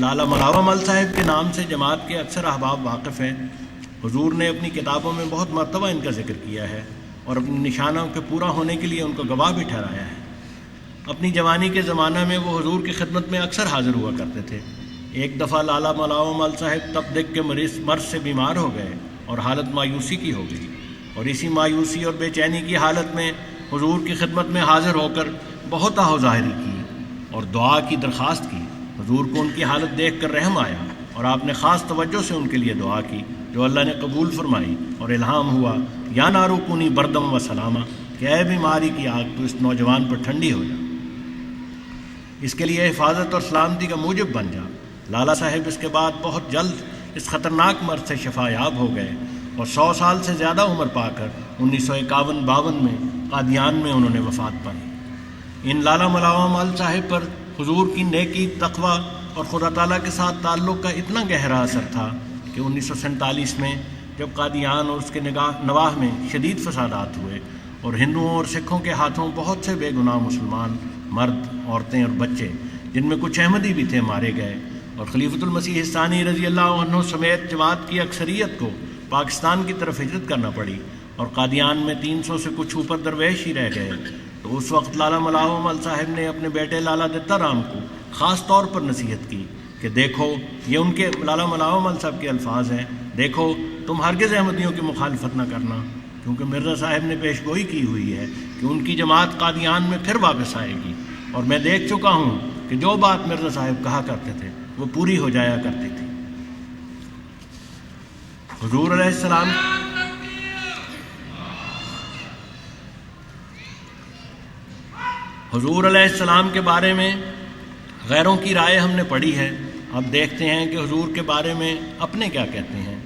لالا مراوا مل صاحب کے نام سے جماعت کے اکثر احباب واقف ہیں۔ حضور نے اپنی کتابوں میں بہت مرتبہ ان کا ذکر کیا ہے اور اپنے نشانوں کے پورا ہونے کے لیے ان کو گواہ بھی ٹھہرایا ہے۔ اپنی جوانی کے زمانہ میں وہ حضور کی خدمت میں اکثر حاضر ہوا کرتے تھے۔ ایک دفعہ لالا مراوا مل صاحب تپ دق کے مرض سے بیمار ہو گئے اور حالت مایوسی کی ہو گئی، اور اسی مایوسی اور بے چینی کی حالت میں حضور کی خدمت میں حاضر ہو کر بہت آہ و ظاہری کی اور دعا کی درخواست کی۔ حضور کو ان کی حالت دیکھ کر رحم آیا اور آپ نے خاص توجہ سے ان کے لیے دعا کی، جو اللہ نے قبول فرمائی، اور الہام ہوا، یا نارو کونی بردم و سلامہ، کہ اے بیماری کی آگ تو اس نوجوان پر ٹھنڈی ہو جا، اس کے لیے حفاظت اور سلامتی کا موجب بن جا۔ لالا صاحب اس کے بعد بہت جلد اس خطرناک مرض سے شفا یاب ہو گئے اور 100 سال سے زیادہ عمر پا کر 1951-52 میں قادیان میں انہوں نے وفات پائی۔ ان لالا مراوا مل صاحب پر حضور کی نیکی، تقوی اور خدا تعالیٰ کے ساتھ تعلق کا اتنا گہرا اثر تھا کہ 1947 میں جب قادیان اور اس کے نواح میں شدید فسادات ہوئے اور ہندوؤں اور سکھوں کے ہاتھوں بہت سے بے گناہ مسلمان مرد، عورتیں اور بچے، جن میں کچھ احمدی بھی تھے، مارے گئے، اور خلیفۃ المسیح ثانی رضی اللہ عنہ سمیت جماعت کی اکثریت کو پاکستان کی طرف ہجرت کرنا پڑی اور قادیان میں 300 سے کچھ اوپر درویش ہی رہ گئے، تو اس وقت لالا مراوا مل صاحب نے اپنے بیٹے لالا دتا رام کو خاص طور پر نصیحت کی کہ دیکھو، یہ ان کے لالا مراوا مل صاحب کے الفاظ ہیں، دیکھو تم ہرگز احمدیوں کی مخالفت نہ کرنا، کیونکہ مرزا صاحب نے پیش گوئی کی ہوئی ہے کہ ان کی جماعت قادیان میں پھر واپس آئے گی، اور میں دیکھ چکا ہوں کہ جو بات مرزا صاحب کہا کرتے تھے وہ پوری ہو جایا کرتی تھی۔ حضور علیہ السلام حضور علیہ السلام کے بارے میں غیروں کی رائے ہم نے پڑھی ہے، اب دیکھتے ہیں کہ حضور کے بارے میں اپنے کیا کہتے ہیں۔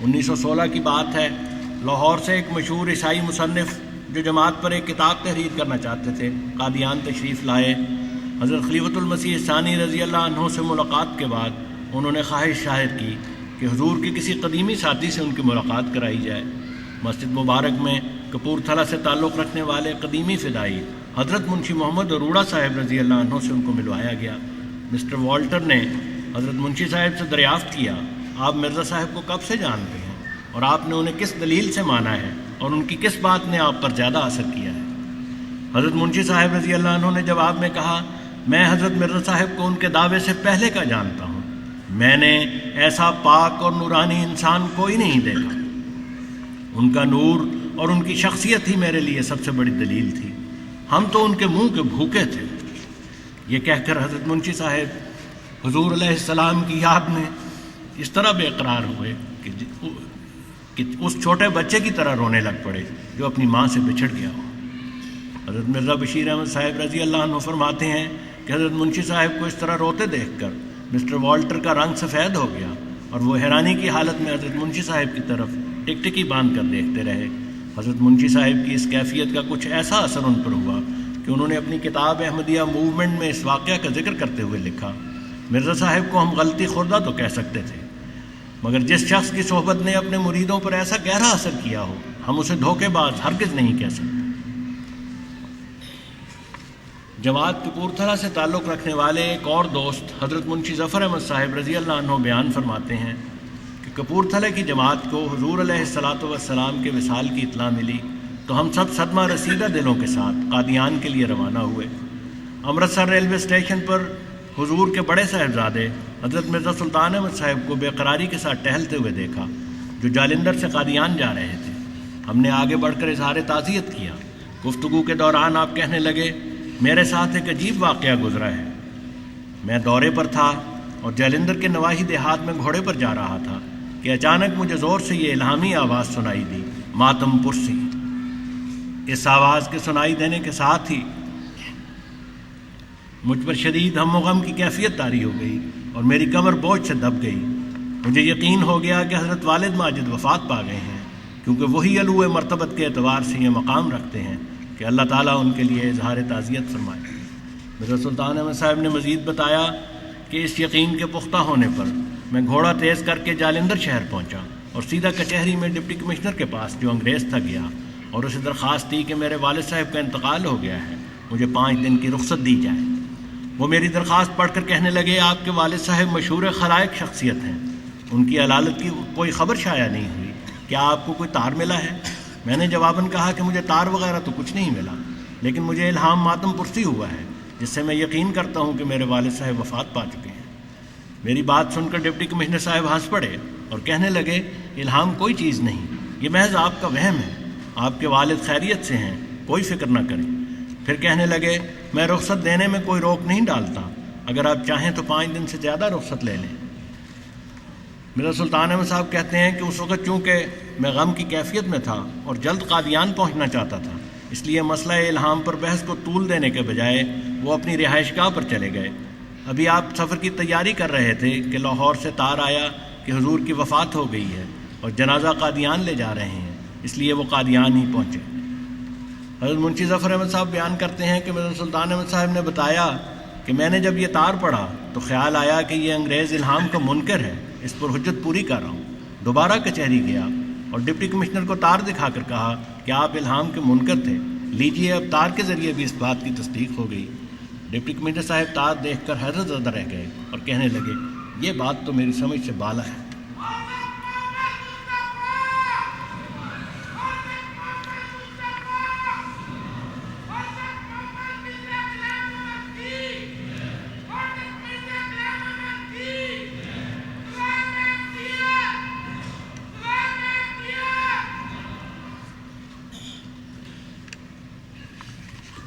1916 کی بات ہے، لاہور سے ایک مشہور عیسائی مصنف جو جماعت پر ایک کتاب تحریر کرنا چاہتے تھے قادیان تشریف لائے۔ حضرت خلیفۃ المسیح ثانی رضی اللہ عنہ سے ملاقات کے بعد انہوں نے خواہش ظاہر کی کہ حضور کے کسی قدیمی ساتھی سے ان کی ملاقات کرائی جائے۔ مسجد مبارک میں کپورتھلا سے تعلق رکھنے والے قدیمی فدائی حضرت منشی محمد اروڑہ صاحب رضی اللہ عنہ سے ان کو ملوایا گیا۔ مسٹر والٹر نے حضرت منشی صاحب سے دریافت کیا، آپ مرزا صاحب کو کب سے جانتے ہیں اور آپ نے انہیں کس دلیل سے مانا ہے اور ان کی کس بات نے آپ پر زیادہ اثر کیا ہے؟ حضرت منشی صاحب رضی اللہ عنہ نے جواب میں کہا، میں حضرت مرزا صاحب کو ان کے دعوے سے پہلے کا جانتا ہوں، میں نے ایسا پاک اور نورانی انسان کوئی نہیں دیکھا، ان کا نور اور ان کی شخصیت ہی میرے لیے سب سے بڑی دلیل تھی، ہم تو ان کے منہ کے بھوکے تھے۔ یہ کہہ کر حضرت منشی صاحب حضور علیہ السلام کی یاد میں اس طرح بے قرار ہوئے کہ اس چھوٹے بچے کی طرح رونے لگ پڑے جو اپنی ماں سے بچھڑ گیا ہو۔ حضرت مرزا بشیر احمد صاحب رضی اللہ عنہ فرماتے ہیں کہ حضرت منشی صاحب کو اس طرح روتے دیکھ کر مسٹر والٹر کا رنگ سفید ہو گیا اور وہ حیرانی کی حالت میں حضرت منشی صاحب کی طرف ٹکٹکی باندھ کر دیکھتے رہے۔ حضرت منشی صاحب کی اس کیفیت کا کچھ ایسا اثر ان پر ہوا کہ انہوں نے اپنی کتاب احمدیہ موومنٹ میں اس واقعہ کا ذکر کرتے ہوئے لکھا، مرزا صاحب کو ہم غلطی خوردہ تو کہہ سکتے تھے، مگر جس شخص کی صحبت نے اپنے مریدوں پر ایسا گہرا اثر کیا ہو ہم اسے دھوکے باز ہرگز نہیں کہہ سکتے۔ جماعت کپورتھلا سے تعلق رکھنے والے ایک اور دوست حضرت منشی ظفر احمد صاحب رضی اللہ عنہ بیان فرماتے ہیں کہ کپورتھلا کی جماعت کو حضور علیہ السلام کے وصال کی اطلاع ملی تو ہم سب صدمہ رسیدہ دلوں کے ساتھ قادیان کے لیے روانہ ہوئے۔ امرتسر ریلوے اسٹیشن پر حضور کے بڑے صاحبزادے حضرت مرزا سلطان احمد صاحب کو بے قراری کے ساتھ ٹہلتے ہوئے دیکھا جو جالندھر سے قادیان جا رہے تھے۔ ہم نے آگے بڑھ کر اظہار تعزیت کیا۔ گفتگو کے دوران آپ کہنے لگے، میرے ساتھ ایک عجیب واقعہ گزرا ہے، میں دورے پر تھا اور جالندھر کے نواحی دیہات میں گھوڑے پر جا رہا تھا کہ اچانک مجھے زور سے یہ الہامی آواز سنائی دی، ماتم پرسی۔ اس آواز کے سنائی دینے کے ساتھ ہی مجھ پر شدید ہم و غم کی کیفیت طاری ہو گئی اور میری کمر بوجھ سے دب گئی۔ مجھے یقین ہو گیا کہ حضرت والد ماجد وفات پا گئے ہیں، کیونکہ وہی علو مرتبت کے اعتبار سے یہ مقام رکھتے ہیں کہ اللہ تعالیٰ ان کے لیے اظہار تعزیت فرمائے۔ مرزا سلطان احمد صاحب نے مزید بتایا کہ اس یقین کے پختہ ہونے پر میں گھوڑا تیز کر کے جالندھر شہر پہنچا اور سیدھا کچہری میں ڈپٹی کمشنر کے پاس جو انگریز تھا گیا اور اسے درخواست دی کہ میرے والد صاحب کا انتقال ہو گیا ہے، مجھے 5 دن کی رخصت دی جائے۔ وہ میری درخواست پڑھ کر کہنے لگے، آپ کے والد صاحب مشہور خلائق شخصیت ہیں، ان کی علالت کی کوئی خبر شائع نہیں ہوئی، کیا آپ کو کوئی تار ملا ہے؟ میں نے جواباً کہا کہ مجھے تار وغیرہ تو کچھ نہیں ملا، لیکن مجھے الہام ماتم پرسی ہوا ہے جس سے میں یقین کرتا ہوں کہ میرے والد صاحب وفات پا چکے ہیں۔ میری بات سن کر ڈپٹی کمشنر صاحب ہنس پڑے اور کہنے لگے، الہام کوئی چیز نہیں، یہ محض آپ کا وہم ہے، آپ کے والد خیریت سے ہیں، کوئی فکر نہ کریں۔ پھر کہنے لگے، میں رخصت دینے میں کوئی روک نہیں ڈالتا، اگر آپ چاہیں تو 5 دن سے زیادہ رخصت لے لیں۔ مرزا سلطان احمد صاحب کہتے ہیں کہ اس وقت چونکہ میں غم کی کیفیت میں تھا اور جلد قادیان پہنچنا چاہتا تھا، اس لیے مسئلہ الہام پر بحث کو طول دینے کے بجائے وہ اپنی رہائش گاہ پر چلے گئے۔ ابھی آپ سفر کی تیاری کر رہے تھے کہ لاہور سے تار آیا کہ حضور کی وفات ہو گئی ہے اور جنازہ قادیان لے جا رہے ہیں، اس لیے وہ قادیان ہی پہنچے۔ حضرت منشی ظفر احمد صاحب بیان کرتے ہیں کہ مرزا سلطان احمد صاحب نے بتایا کہ میں نے جب یہ تار پڑھا تو خیال آیا کہ یہ انگریز الہام کا منکر ہے، اس پر حجت پوری کر رہا ہوں۔ دوبارہ کچہری گیا اور ڈپٹی کمشنر کو تار دکھا کر کہا کہ آپ الہام کے منکر تھے، لیجئے اب تار کے ذریعے بھی اس بات کی تصدیق ہو گئی۔ ڈپٹی کمشنر صاحب تار دیکھ کر حیرت زدہ رہ گئے اور کہنے لگے، یہ بات تو میری سمجھ سے بالا ہے۔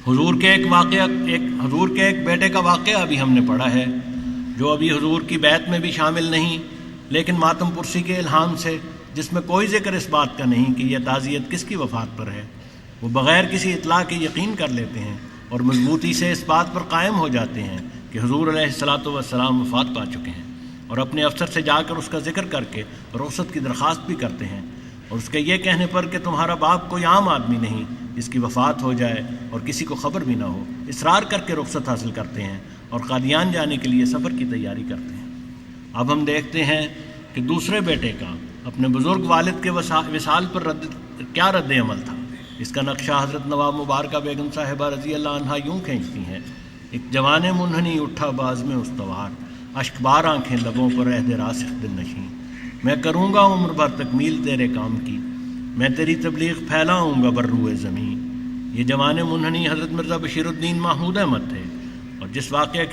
حضور کے ایک بیٹے کا واقعہ ابھی ہم نے پڑھا ہے جو ابھی حضور کی بیعت میں بھی شامل نہیں، لیکن ماتم پرسی کے الہام سے، جس میں کوئی ذکر اس بات کا نہیں کہ یہ تعزیت کس کی وفات پر ہے، وہ بغیر کسی اطلاع کے یقین کر لیتے ہیں اور مضبوطی سے اس بات پر قائم ہو جاتے ہیں کہ حضور علیہ السلام وفات پا چکے ہیں۔ اور اپنے افسر سے جا کر اس کا ذکر کر کے رخصت کی درخواست بھی کرتے ہیں، اور اس کے یہ کہنے پر کہ تمہارا باپ کوئی عام آدمی نہیں جس کی وفات ہو جائے اور کسی کو خبر بھی نہ ہو، اصرار کر کے رخصت حاصل کرتے ہیں اور قادیان جانے کے لیے سفر کی تیاری کرتے ہیں۔ اب ہم دیکھتے ہیں کہ دوسرے بیٹے کا اپنے بزرگ والد کے وصال پر کیا رد عمل تھا۔ اس کا نقشہ حضرت نواب مبارکہ بیگم صاحبہ رضی اللہ عنہا یوں کھینچتی ہیں: ایک جوان منحنی اٹھا باز میں استوار، اشک بار آنکھیں لبوں پر عہد راسخ دل نشیں، میں کروں گا عمر بھر تکمیل تیرے کام کی، میں تیری تبلیغ پھیلاؤں گا بر روئے زمین۔ یہ جوان منحنی حضرت مرزا بشیر الدین محمود احمد تھے، اور جس واقعہ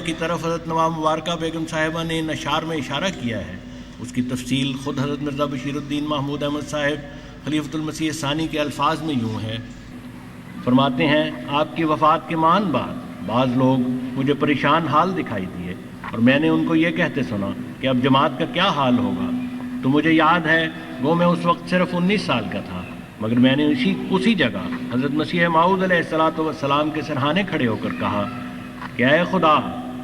کی طرف حضرت نواب مبارکہ بیگم صاحبہ نے ان اشعار میں اشارہ کیا ہے، اس کی تفصیل خود حضرت مرزا بشیر الدین محمود احمد صاحب خلیفۃ المسیح ثانی کے الفاظ میں یوں ہے۔ فرماتے ہیں: آپ کی وفات کے مان بعض لوگ مجھے پریشان حال دکھائی دیے، اور میں نے ان کو یہ کہتے سنا کہ اب جماعت کا کیا حال ہوگا۔ تو مجھے یاد ہے وہ میں اس وقت صرف 19 سال کا تھا، مگر میں نے اسی جگہ حضرت مسیح موعود علیہ السلام کے سرہانے کھڑے ہو کر کہا کہ اے خدا،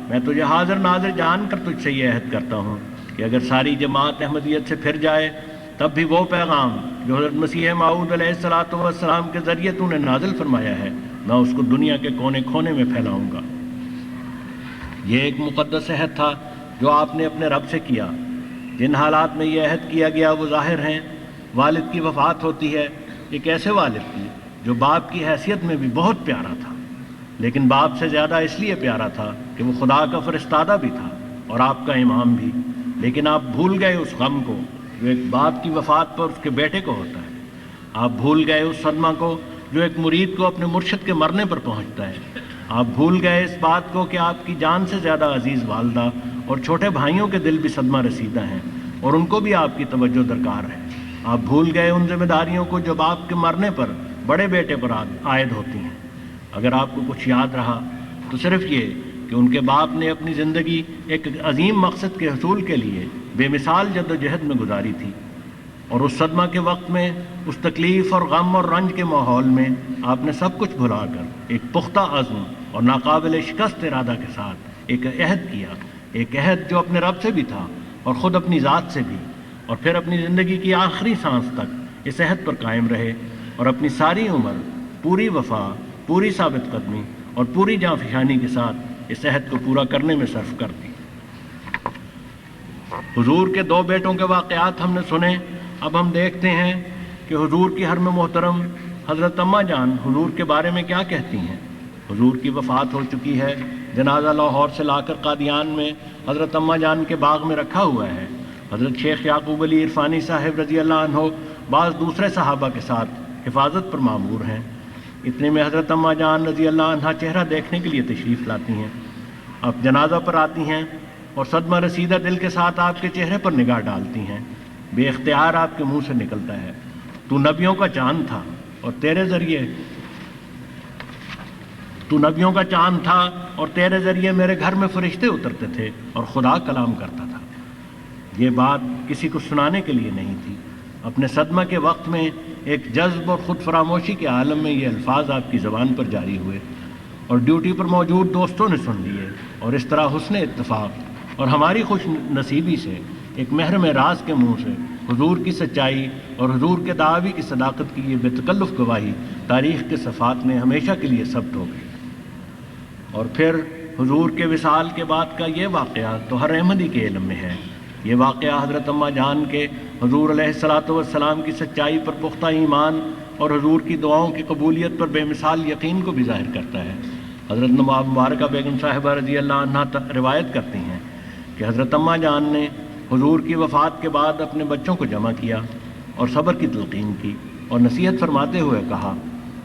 میں تجھے حاضر ناظر جان کر تجھ سے یہ عہد کرتا ہوں کہ اگر ساری جماعت احمدیت سے پھر جائے تب بھی وہ پیغام جو حضرت مسیح موعود علیہ السلام کے ذریعے تو نے نازل فرمایا ہے، میں اس کو دنیا کے کونے کونے میں پھیلاؤں گا۔ یہ ایک مقدس عہد تھا جو آپ نے اپنے رب سے کیا۔ جن حالات میں یہ عہد کیا گیا وہ ظاہر ہیں۔ والد کی وفات ہوتی ہے، ایک ایسے والد کی جو باپ کی حیثیت میں بھی بہت پیارا تھا، لیکن باپ سے زیادہ اس لیے پیارا تھا کہ وہ خدا کا فرستادہ بھی تھا اور آپ کا امام بھی۔ لیکن آپ بھول گئے اس غم کو جو ایک باپ کی وفات پر اس کے بیٹے کو ہوتا ہے۔ آپ بھول گئے اس صدمہ کو جو ایک مرید کو اپنے مرشد کے مرنے پر پہنچتا ہے۔ آپ بھول گئے اس بات کو کہ آپ کی جان سے زیادہ عزیز والدہ اور چھوٹے بھائیوں کے دل بھی صدمہ رسیدہ ہیں اور ان کو بھی آپ کی توجہ درکار ہے۔ آپ بھول گئے ان ذمہ داریوں کو جو باپ کے مرنے پر بڑے بیٹے پر عائد ہوتی ہیں۔ اگر آپ کو کچھ یاد رہا تو صرف یہ کہ ان کے باپ نے اپنی زندگی ایک عظیم مقصد کے حصول کے لیے بے مثال جد و جہد میں گزاری تھی، اور اس صدمہ کے وقت میں، اس تکلیف اور غم اور رنج کے ماحول میں آپ نے سب کچھ بھلا کر ایک پختہ عزم اور ناقابل شکست ارادہ کے ساتھ ایک عہد کیا، ایک عہد جو اپنے رب سے بھی تھا اور خود اپنی ذات سے بھی، اور پھر اپنی زندگی کی آخری سانس تک اس عہد پر قائم رہے اور اپنی ساری عمر پوری وفا، پوری ثابت قدمی اور پوری جانفشانی کے ساتھ اس عہد کو پورا کرنے میں صرف کر دی۔ حضور کے دو بیٹوں کے واقعات ہم نے سنے۔ اب ہم دیکھتے ہیں کہ حضور کی حرم محترم حضرت اماں جان حضور کے بارے میں کیا کہتی ہیں۔ حضور کی وفات ہو چکی ہے، جنازہ لاہور سے لا کر قادیان میں حضرت اماں جان کے باغ میں رکھا ہوا ہے۔ حضرت شیخ یعقوب علی عرفانی صاحب رضی اللہ عنہ بعض دوسرے صحابہ کے ساتھ حفاظت پر مامور ہیں۔ اتنے میں حضرت اماں جان رضی اللہ عنہ چہرہ دیکھنے کے لیے تشریف لاتی ہیں۔ اب جنازہ پر آتی ہیں اور صدمہ رسیدہ دل کے ساتھ آپ کے چہرے پر نگاہ ڈالتی ہیں۔ بے اختیار آپ کے منہ سے نکلتا ہے: تو نبیوں کا چاند تھا اور تیرے ذریعے میرے گھر میں فرشتے اترتے تھے اور خدا کلام کرتا تھا۔ یہ بات کسی کو سنانے کے لیے نہیں تھی۔ اپنے صدمہ کے وقت میں ایک جذب اور خود فراموشی کے عالم میں یہ الفاظ آپ کی زبان پر جاری ہوئے اور ڈیوٹی پر موجود دوستوں نے سن لیے، اور اس طرح حسن اتفاق اور ہماری خوش نصیبی سے ایک محرم راز کے منہ سے حضور کی سچائی اور حضور کے دعوی کی صداقت کی یہ بے تکلف گواہی تاریخ کے صفحات میں ہمیشہ کے لیے ثبت ہو گئی۔ اور پھر حضور کے وصال کے بعد کا یہ واقعہ تو ہر احمدی کے علم میں ہے۔ یہ واقعہ حضرت اماں جان کے حضور علیہ السلام کی سچائی پر پختہ ایمان اور حضور کی دعاؤں کی قبولیت پر بے مثال یقین کو بھی ظاہر کرتا ہے۔ حضرت نواب مبارکہ بیگم صاحبہ رضی اللہ عنہ روایت کرتی ہیں کہ حضرت اماں جان نے حضور کی وفات کے بعد اپنے بچوں کو جمع کیا اور صبر کی تلقین کی اور نصیحت فرماتے ہوئے کہا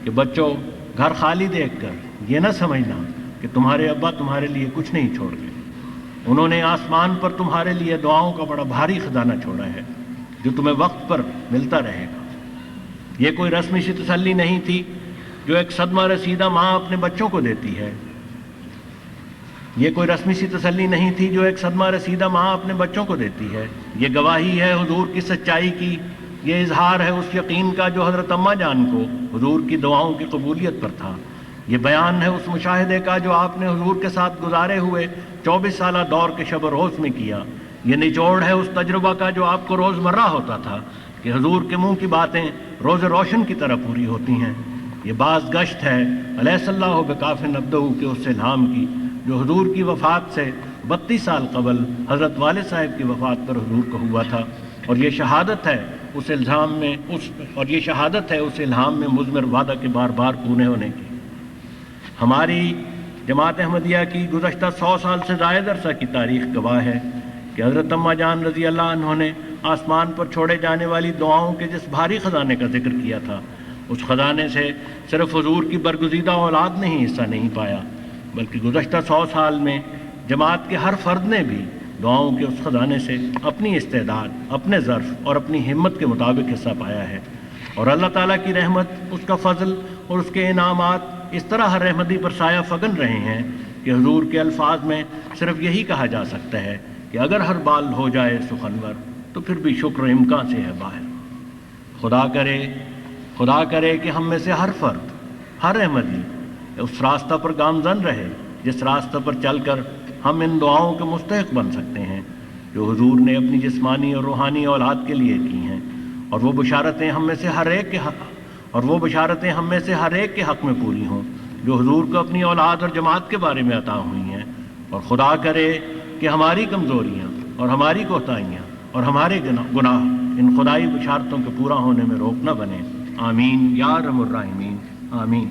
کہ بچوں، گھر خالی دیکھ کر یہ نہ سمجھنا کہ تمہارے ابا تمہارے لیے کچھ نہیں چھوڑ گئے۔ انہوں نے آسمان پر تمہارے لیے دعاؤں کا بڑا بھاری خزانہ چھوڑا ہے جو تمہیں وقت پر ملتا رہے گا۔ یہ کوئی رسمی سی تسلی نہیں تھی جو ایک صدمہ رسیدہ ماں اپنے بچوں کو دیتی ہے۔ یہ کوئی رسمی سی تسلی نہیں تھی جو ایک صدمہ رسیدہ ماں اپنے بچوں کو دیتی ہے۔ یہ گواہی ہے حضور کی سچائی کی، یہ اظہار ہے اس یقین کا جو حضرت اماں جان کو حضور کی دعاؤں کی قبولیت پر تھا۔ یہ بیان ہے اس مشاہدے کا جو آپ نے حضور کے ساتھ گزارے ہوئے 24 سالہ دور کے شب و روز میں کیا. یہ نچوڑ ہے اس تجربہ کا جو آپ کو روز مرہ ہوتا تھا کہ حضور کے منہ کی باتیں روز روشن کی طرح پوری ہوتی ہیں. یہ باز گشت ہے علیہ اللہ بکاف عبدہ کے اس الہام کی جو حضور کی وفات سے 32 سال قبل حضرت والد صاحب کی وفات پر حضور کو ہوا تھا. اور یہ شہادت ہے اس الہام میں مضمر وعدہ کے بار بار پورے ہونے کی. ہماری جماعت احمدیہ کی گزشتہ 100 سال سے زائد عرصہ کی تاریخ گواہ ہے کہ حضرت اماں جان رضی اللہ عنہ نے آسمان پر چھوڑے جانے والی دعاؤں کے جس بھاری خزانے کا ذکر کیا تھا اس خزانے سے صرف حضور کی برگزیدہ اولاد نے ہی حصہ نہیں پایا بلکہ گزشتہ 100 سال میں جماعت کے ہر فرد نے بھی دعاؤں کے اس خزانے سے اپنی استعداد، اپنے ظرف اور اپنی ہمت کے مطابق حصہ پایا ہے. اور اللہ تعالیٰ کی رحمت، اس کا فضل اور اس کے انعامات اس طرح ہر رحمتی پر سایہ فگن رہے ہیں کہ حضور کے الفاظ میں صرف یہی کہا جا سکتا ہے کہ اگر ہر بال ہو جائے سخنور تو پھر بھی شکر امکان سے ہے باہر. خدا کرے کہ ہم میں سے ہر فرد، ہر احمدی اس راستہ پر گامزن رہے جس راستہ پر چل کر ہم ان دعاؤں کے مستحق بن سکتے ہیں جو حضور نے اپنی جسمانی اور روحانی اولاد کے لیے کی ہیں. اور وہ بشارتیں ہم میں سے ہر ایک کے حق میں پوری ہوں جو حضور کو اپنی اولاد اور جماعت کے بارے میں عطا ہوئی ہیں. اور خدا کرے کہ ہماری کمزوریاں اور ہماری کوتاہیاں اور ہمارے گناہ ان خدائی بشارتوں کے پورا ہونے میں روک نہ بنے. آمین یا ارحم الراحمین. آمین.